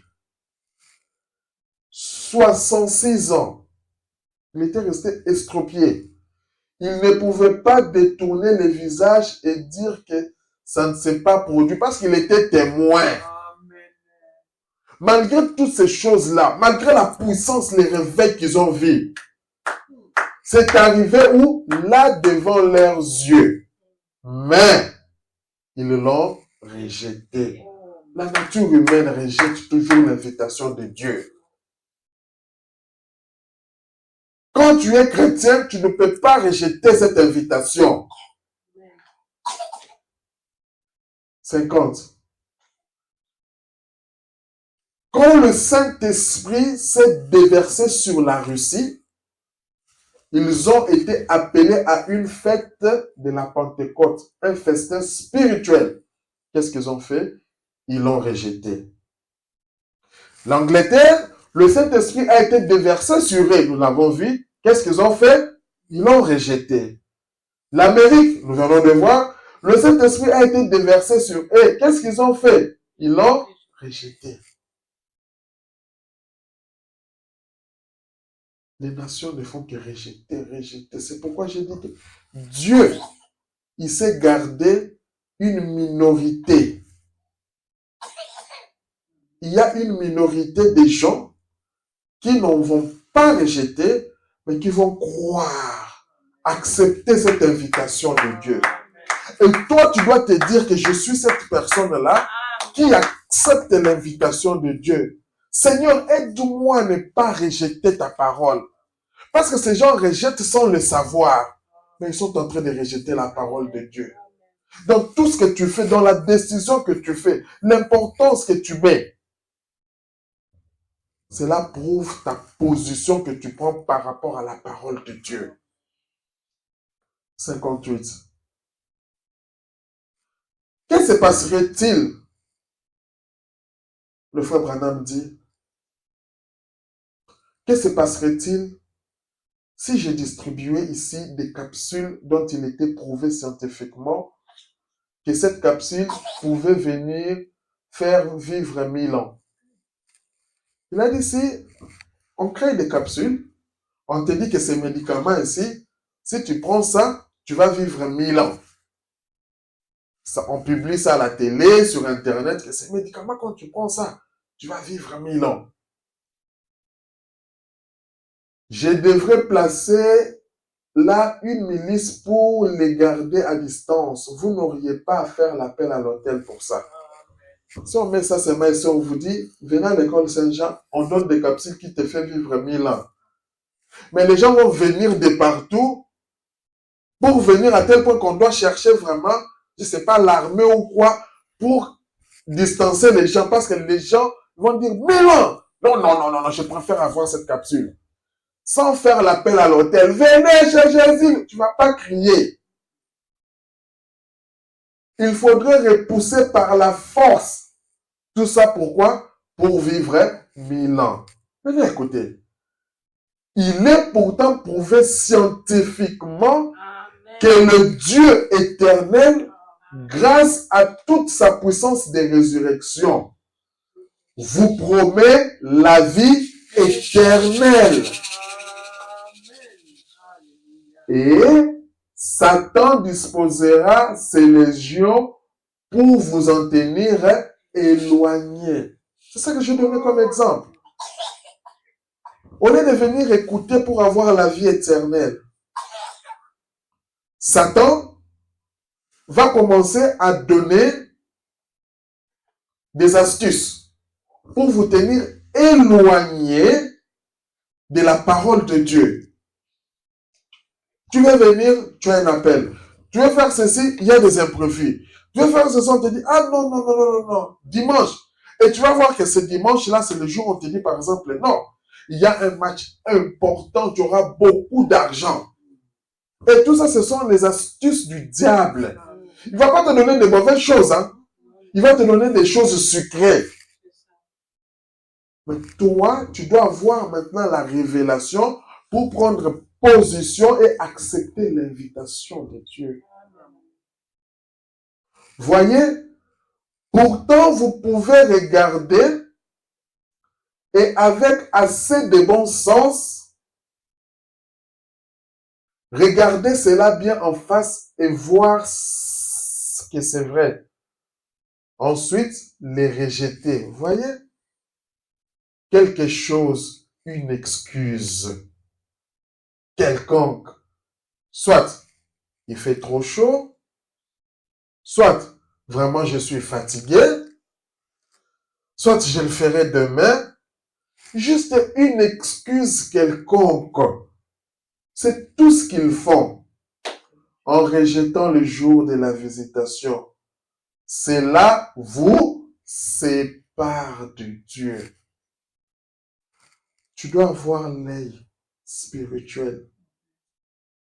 66 ans. Il était resté estropié. Il ne pouvait pas détourner le visage et dire que ça ne s'est pas produit parce qu'il était témoin. Amen. Malgré toutes ces choses-là, malgré la puissance, les réveils qu'ils ont vus, c'est arrivé où? Là devant leurs yeux. Mais ils l'ont rejeté. La nature humaine rejette toujours l'invitation de Dieu. Quand tu es chrétien, tu ne peux pas rejeter cette invitation. 50. Quand le Saint-Esprit s'est déversé sur la Russie, ils ont été appelés à une fête de la Pentecôte, un festin spirituel. Qu'est-ce qu'ils ont fait? Ils l'ont rejeté. L'Angleterre, le Saint-Esprit a été déversé sur eux, nous l'avons vu. Qu'est-ce qu'ils ont fait? Ils l'ont rejeté. L'Amérique, nous allons le voir, le Saint-Esprit a été déversé sur eux. Qu'est-ce qu'ils ont fait? Ils l'ont rejeté. Les nations ne font que rejeter, rejeter. C'est pourquoi j'ai dit que Dieu, il sait garder une minorité. Il y a une minorité de gens qui n'en vont pas rejeter, mais qui vont croire, accepter cette invitation de Dieu. Et toi, tu dois te dire que je suis cette personne-là qui accepte l'invitation de Dieu. Seigneur, aide-moi à ne pas rejeter ta parole. Parce que ces gens rejettent sans le savoir. Mais ils sont en train de rejeter la parole de Dieu. Dans tout ce que tu fais, dans la décision que tu fais, l'importance que tu mets, cela prouve ta position que tu prends par rapport à la parole de Dieu. 58. Que se passerait-il le frère Branham dit, que se passerait-il si j'ai distribué ici des capsules dont il était prouvé scientifiquement que cette capsule pouvait venir faire vivre 1000 ans? Il a dit, si on crée des capsules, on te dit que ces médicaments ici, si tu prends ça, tu vas vivre 1000 ans. Ça, on publie ça à la télé, sur Internet, que ces médicaments, quand tu prends ça, tu vas vivre 1000 ans. Je devrais placer là une milice pour les garder à distance. Vous n'auriez pas à faire l'appel à l'hôtel pour ça. Si on met ça, c'est mal. Si on vous dit, venez à l'école Saint-Jean, on donne des capsules qui te font vivre 1000 ans. Mais les gens vont venir de partout pour venir à tel point qu'on doit chercher vraiment, je ne sais pas, l'armée ou quoi, pour distancer les gens, parce que les gens vont dire, mais non, non, je préfère avoir cette capsule. Sans faire l'appel à l'hôtel, venez chez Jésus, tu ne vas pas crier. Il faudrait repousser par la force. Tout ça pourquoi? Pour vivre 1000 ans. Venez écouter. Il est pourtant prouvé scientifiquement que le Dieu éternel, grâce à toute sa puissance de résurrection, vous promet la vie éternelle. Et Satan disposera ses légions pour vous en tenir éloignés. C'est ça que je donnais comme exemple. Au lieu de venir écouter pour avoir la vie éternelle, Satan va commencer à donner des astuces pour vous tenir éloigné de la parole de Dieu. Tu veux venir, tu as un appel. Tu veux faire ceci, il y a des imprévus. Tu veux faire ceci, on te dit, ah non, dimanche. Et tu vas voir que ce dimanche-là, c'est le jour où on te dit, par exemple, non, il y a un match important, tu auras beaucoup d'argent. Et tout ça, ce sont les astuces du diable. Il ne va pas te donner de mauvaises choses, hein. Il va te donner des choses sucrées. Mais toi, tu dois avoir maintenant la révélation pour prendre position et accepter l'invitation de Dieu. Voyez, pourtant vous pouvez regarder et avec assez de bon sens, regarder cela bien en face et voir que c'est vrai. Ensuite, les rejeter. Voyez, quelque chose, une excuse quelconque. Soit il fait trop chaud, soit vraiment je suis fatigué, soit je le ferai demain. Juste une excuse quelconque. C'est tout ce qu'ils font en rejetant le jour de la visitation. Cela vous sépare de Dieu. Tu dois avoir l'œil spirituel,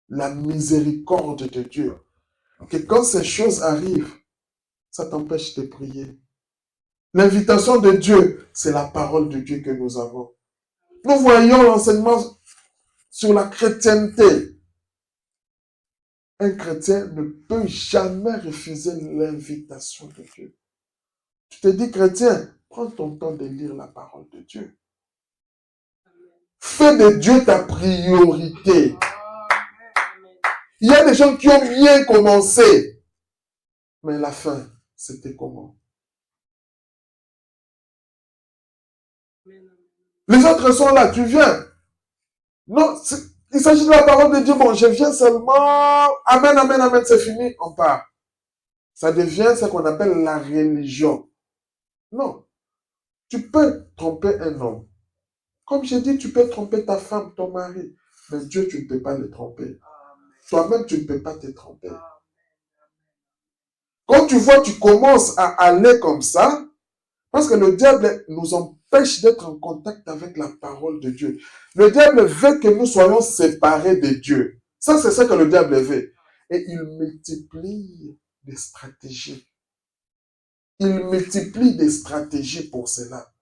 la miséricorde de Dieu. Que quand ces choses arrivent, ça t'empêche de prier. L'invitation de Dieu, c'est la parole de Dieu que nous avons. Nous voyons l'enseignement sur la chrétienté. Un chrétien ne peut jamais refuser l'invitation de Dieu. Tu te dis chrétien, prends ton temps de lire la parole de Dieu. Fais de Dieu ta priorité. Il y a des gens qui ont bien commencé, mais la fin, c'était comment? Les autres sont là, tu viens. Non, il s'agit de la parole de Dieu. Bon, je viens seulement. Amen, amen, amen, c'est fini, on part. Ça devient ce qu'on appelle la religion. Non. Tu peux tromper un homme. Comme j'ai dit, tu peux tromper ta femme, ton mari. Mais Dieu, tu ne peux pas le tromper. Toi-même, tu ne peux pas te tromper. Quand tu vois, tu commences à aller comme ça, parce que le diable nous empêche d'être en contact avec la parole de Dieu. Le diable veut que nous soyons séparés de Dieu. Ça, c'est ce que le diable veut. Et il multiplie des stratégies. Il multiplie des stratégies pour cela.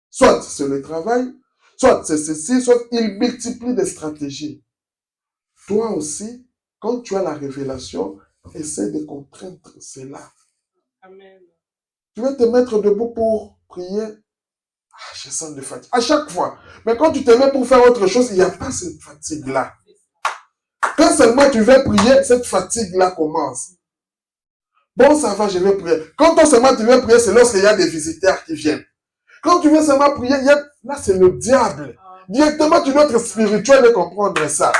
Soit c'est le travail, soit c'est ceci, soit il multiplie des stratégies. Toi aussi, quand tu as la révélation, essaie de comprendre cela. Amen. Tu vas te mettre debout pour prier. Ah, je sens de fatigue. À chaque fois. Mais quand tu te mets pour faire autre chose, il n'y a pas cette fatigue-là. Quand seulement tu veux prier, cette fatigue-là commence. Bon, ça va, je vais prier. Quand toi seulement tu veux prier, c'est lorsqu'il y a des visiteurs qui viennent. Quand tu veux seulement prier, là c'est le diable. Directement, tu dois être spirituel et comprendre ça.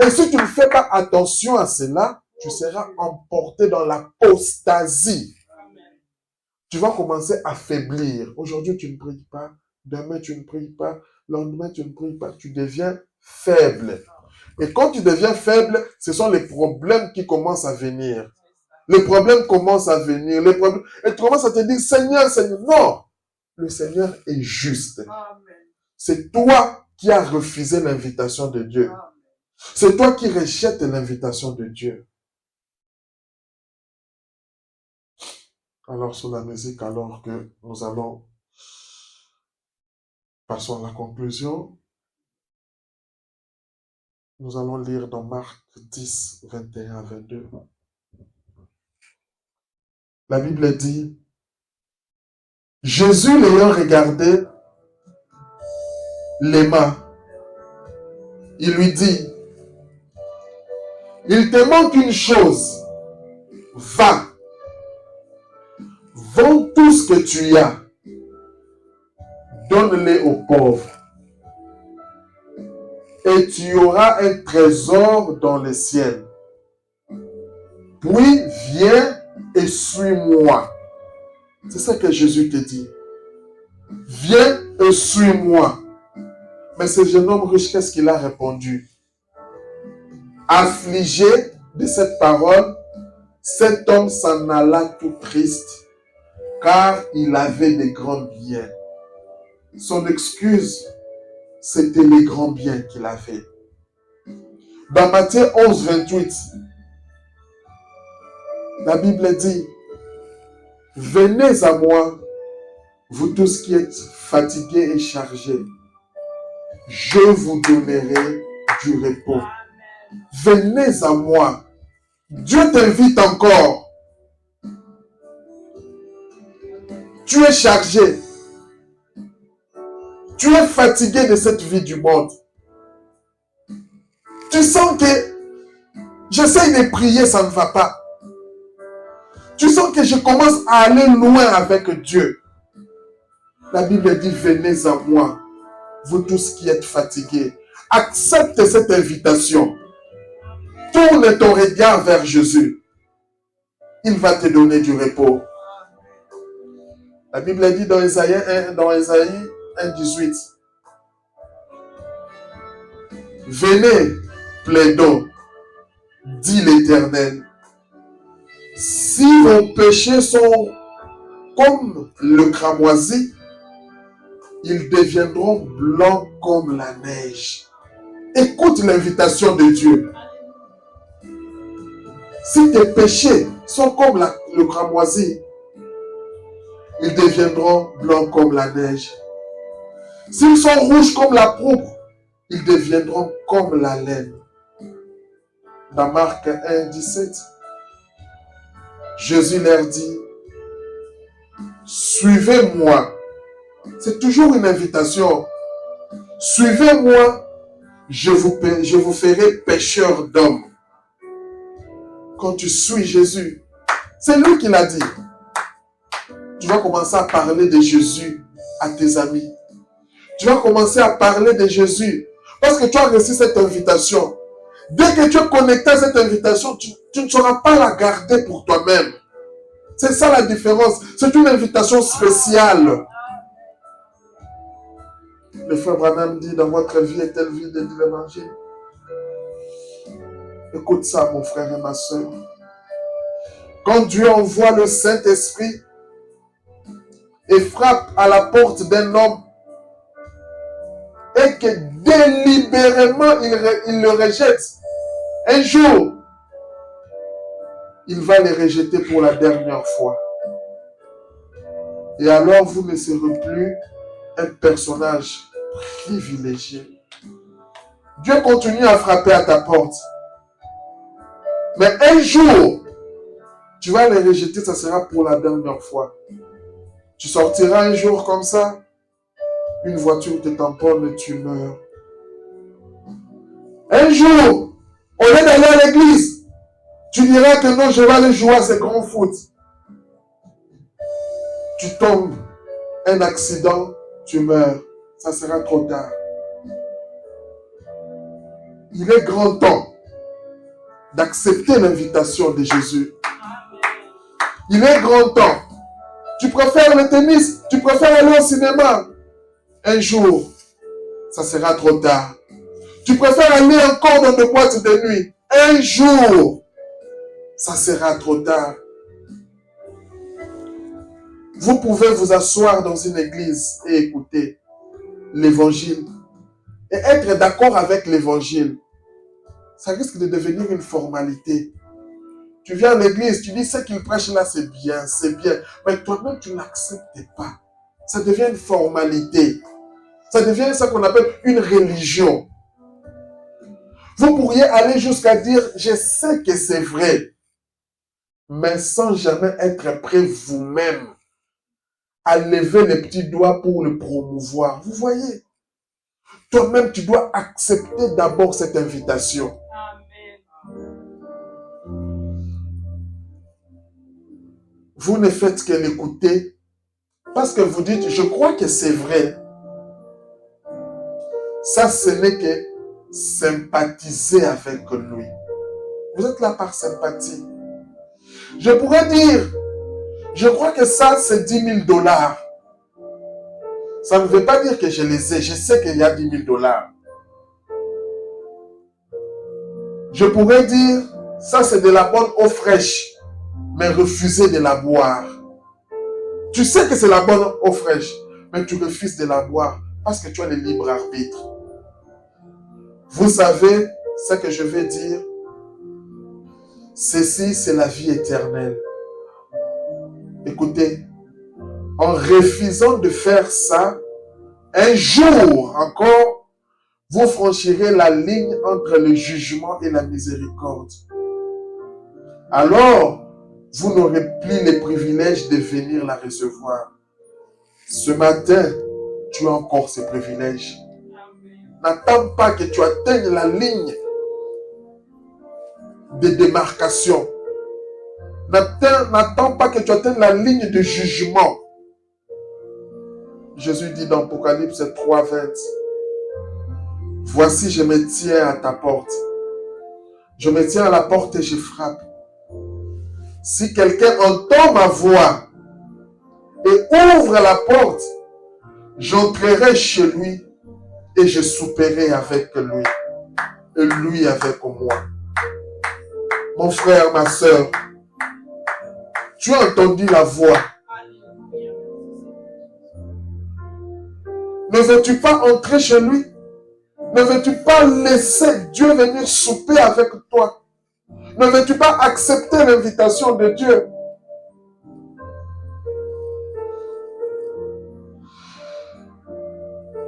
Et si tu ne fais pas attention à cela, tu seras emporté dans l'apostasie. Tu vas commencer à faiblir. Aujourd'hui, tu ne pries pas. Demain, tu ne pries pas. Le lendemain, tu ne pries pas. Tu deviens faible. Et quand tu deviens faible, ce sont les problèmes qui commencent à venir. Les problèmes commencent à venir. Et tu commences à te dire, Seigneur, Seigneur. Non, le Seigneur est juste. C'est toi qui as refusé l'invitation de Dieu. C'est toi qui rejettes l'invitation de Dieu. Alors, sur la musique, alors que nous allons passons à la conclusion, nous allons lire dans Marc 10, 21 à 22. La Bible dit, Jésus l'ayant regardé, l'aima. Il lui dit, il te manque une chose. Va, vends tout ce que tu as. Donne-les aux pauvres. Et tu auras un trésor dans le ciel. Puis viens et suis-moi. C'est ça que Jésus te dit. Viens et suis-moi. Mais ce jeune homme riche, qu'est-ce qu'il a répondu? Affligé de cette parole, cet homme s'en alla tout triste, car il avait des grands biens. Son excuse, c'était les grands biens qu'il avait. Dans Matthieu 11, 28, la Bible dit, venez à moi, vous tous qui êtes fatigués et chargés, je vous donnerai du repos. Venez à moi. Dieu t'invite encore. Tu es chargé. Tu es fatigué de cette vie du monde. Tu sens que j'essaye de prier, ça ne va pas. Tu sens que je commence à aller loin avec Dieu. La Bible dit, venez à moi, vous tous qui êtes fatigués. Accepte cette invitation. Tourne ton regard vers Jésus. Il va te donner du repos. La Bible dit dans Ésaïe 1, 18. Venez, plaidons, dit l'Éternel. Si vos péchés sont comme le cramoisi, ils deviendront blancs comme la neige. Écoute l'invitation de Dieu. Si tes péchés sont comme le cramoisi, ils deviendront blancs comme la neige. S'ils sont rouges comme la pourpre, ils deviendront comme la laine. Dans Marc 1, 17, Jésus leur dit, suivez-moi. C'est toujours une invitation. Suivez-moi, je vous ferai pécheurs d'hommes. Quand tu suis Jésus, c'est lui qui l'a dit. Tu vas commencer à parler de Jésus à tes amis. Tu vas commencer à parler de Jésus parce que tu as reçu cette invitation. Dès que tu es connecté à cette invitation, tu ne sauras pas la garder pour toi-même. C'est ça la différence. C'est une invitation spéciale. Le frère Branham dit, dans votre vie est-elle vide de l'évangile? Écoute ça, mon frère et ma soeur. Quand Dieu envoie le Saint-Esprit et frappe à la porte d'un homme et que délibérément il le rejette, un jour, il va le rejeter pour la dernière fois. Et alors, vous ne serez plus un personnage privilégié. Dieu continue à frapper à ta porte. Mais un jour, tu vas les rejeter, ça sera pour la dernière fois. Tu sortiras un jour comme ça, une voiture te tamponne et tu meurs. Un jour, au lieu d'aller à l'église, tu diras que non, je vais aller jouer à ce grand foot. Tu tombes, un accident, tu meurs. Ça sera trop tard. Il est grand temps d'accepter l'invitation de Jésus. Il est grand temps. Tu préfères le tennis, tu préfères aller au cinéma. Un jour, ça sera trop tard. Tu préfères aller encore dans des boîtes de nuit. Un jour, ça sera trop tard. Vous pouvez vous asseoir dans une église et écouter l'évangile et être d'accord avec l'évangile. Ça risque de devenir une formalité. Tu viens à l'église, tu dis ce qu'il prêche là, c'est bien, mais toi-même tu n'acceptes pas. Ça devient une formalité. Ça devient ce qu'on appelle une religion. Vous pourriez aller jusqu'à dire, je sais que c'est vrai, mais sans jamais être prêt vous-même à lever les petits doigts pour le promouvoir. Vous voyez? Toi-même, tu dois accepter d'abord cette invitation. Vous ne faites que l'écouter parce que vous dites, je crois que c'est vrai. Ça, ce n'est que sympathiser avec lui. Vous êtes là par sympathie. Je pourrais dire, je crois que ça, c'est 10 000 $. Ça ne veut pas dire que je les ai. Je sais qu'il y a 10 000 $. Je pourrais dire, ça, c'est de la bonne eau fraîche, mais refuser de la boire. Tu sais que c'est la bonne eau fraîche, mais tu refuses de la boire parce que tu as le libre arbitre. Vous savez ce que je vais dire? Ceci, c'est la vie éternelle. Écoutez, en refusant de faire ça, un jour encore, vous franchirez la ligne entre le jugement et la miséricorde. Alors, vous n'aurez plus le privilège de venir la recevoir. Ce matin, tu as encore ce privilège. N'attends pas que tu atteignes la ligne de démarcation. N'attends pas que tu atteignes la ligne de jugement. Jésus dit dans Apocalypse 3:20, « Voici, je me tiens à ta porte. Je me tiens à la porte et je frappe. Si quelqu'un entend ma voix et ouvre la porte, j'entrerai chez lui et je souperai avec lui et lui avec moi. » Mon frère, ma soeur, tu as entendu la voix. Ne veux-tu pas entrer chez lui? Ne veux-tu pas laisser Dieu venir souper avec toi? Ne veux-tu pas accepter l'invitation de Dieu?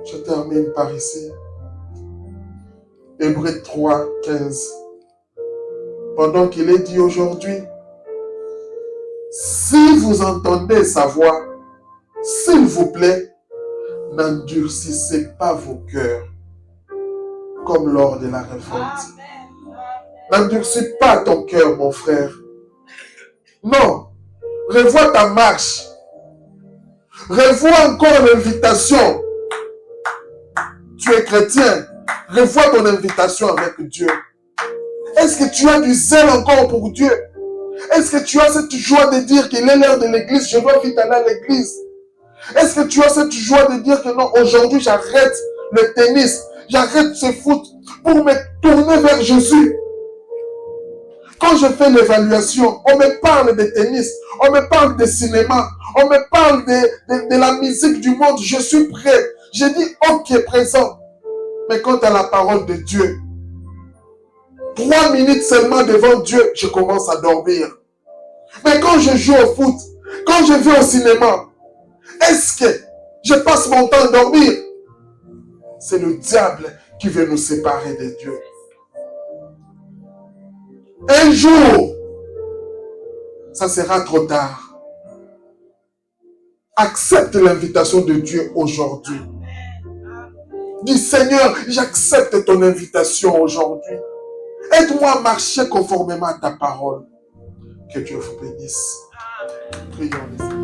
Je termine par ici. Hébreux 3:15. Pendant qu'il est dit aujourd'hui, si vous entendez sa voix, s'il vous plaît, n'endurcissez pas vos cœurs comme lors de la révolte. N'endurcis pas ton cœur, mon frère. Non. Revois ta marche. Revois encore l'invitation. Tu es chrétien. Revois ton invitation avec Dieu. Est-ce que tu as du zèle encore pour Dieu? Est-ce que tu as cette joie de dire qu'il est l'heure de l'église, je dois vite aller à l'église? Est-ce que tu as cette joie de dire que non, aujourd'hui j'arrête le tennis, j'arrête ce foot pour me tourner vers Jésus? Quand je fais l'évaluation, on me parle de tennis, on me parle de cinéma, on me parle de la musique du monde, je suis prêt. Je dis ok, présent. Mais quant à la parole de Dieu, 3 minutes seulement devant Dieu, je commence à dormir. Mais quand je joue au foot, quand je vais au cinéma, est-ce que je passe mon temps à dormir? C'est le diable qui veut nous séparer de Dieu. Un jour, ça sera trop tard. Accepte l'invitation de Dieu aujourd'hui. Dis, Seigneur, j'accepte ton invitation aujourd'hui. Aide-moi à marcher conformément à ta parole. Que Dieu vous bénisse. Prions les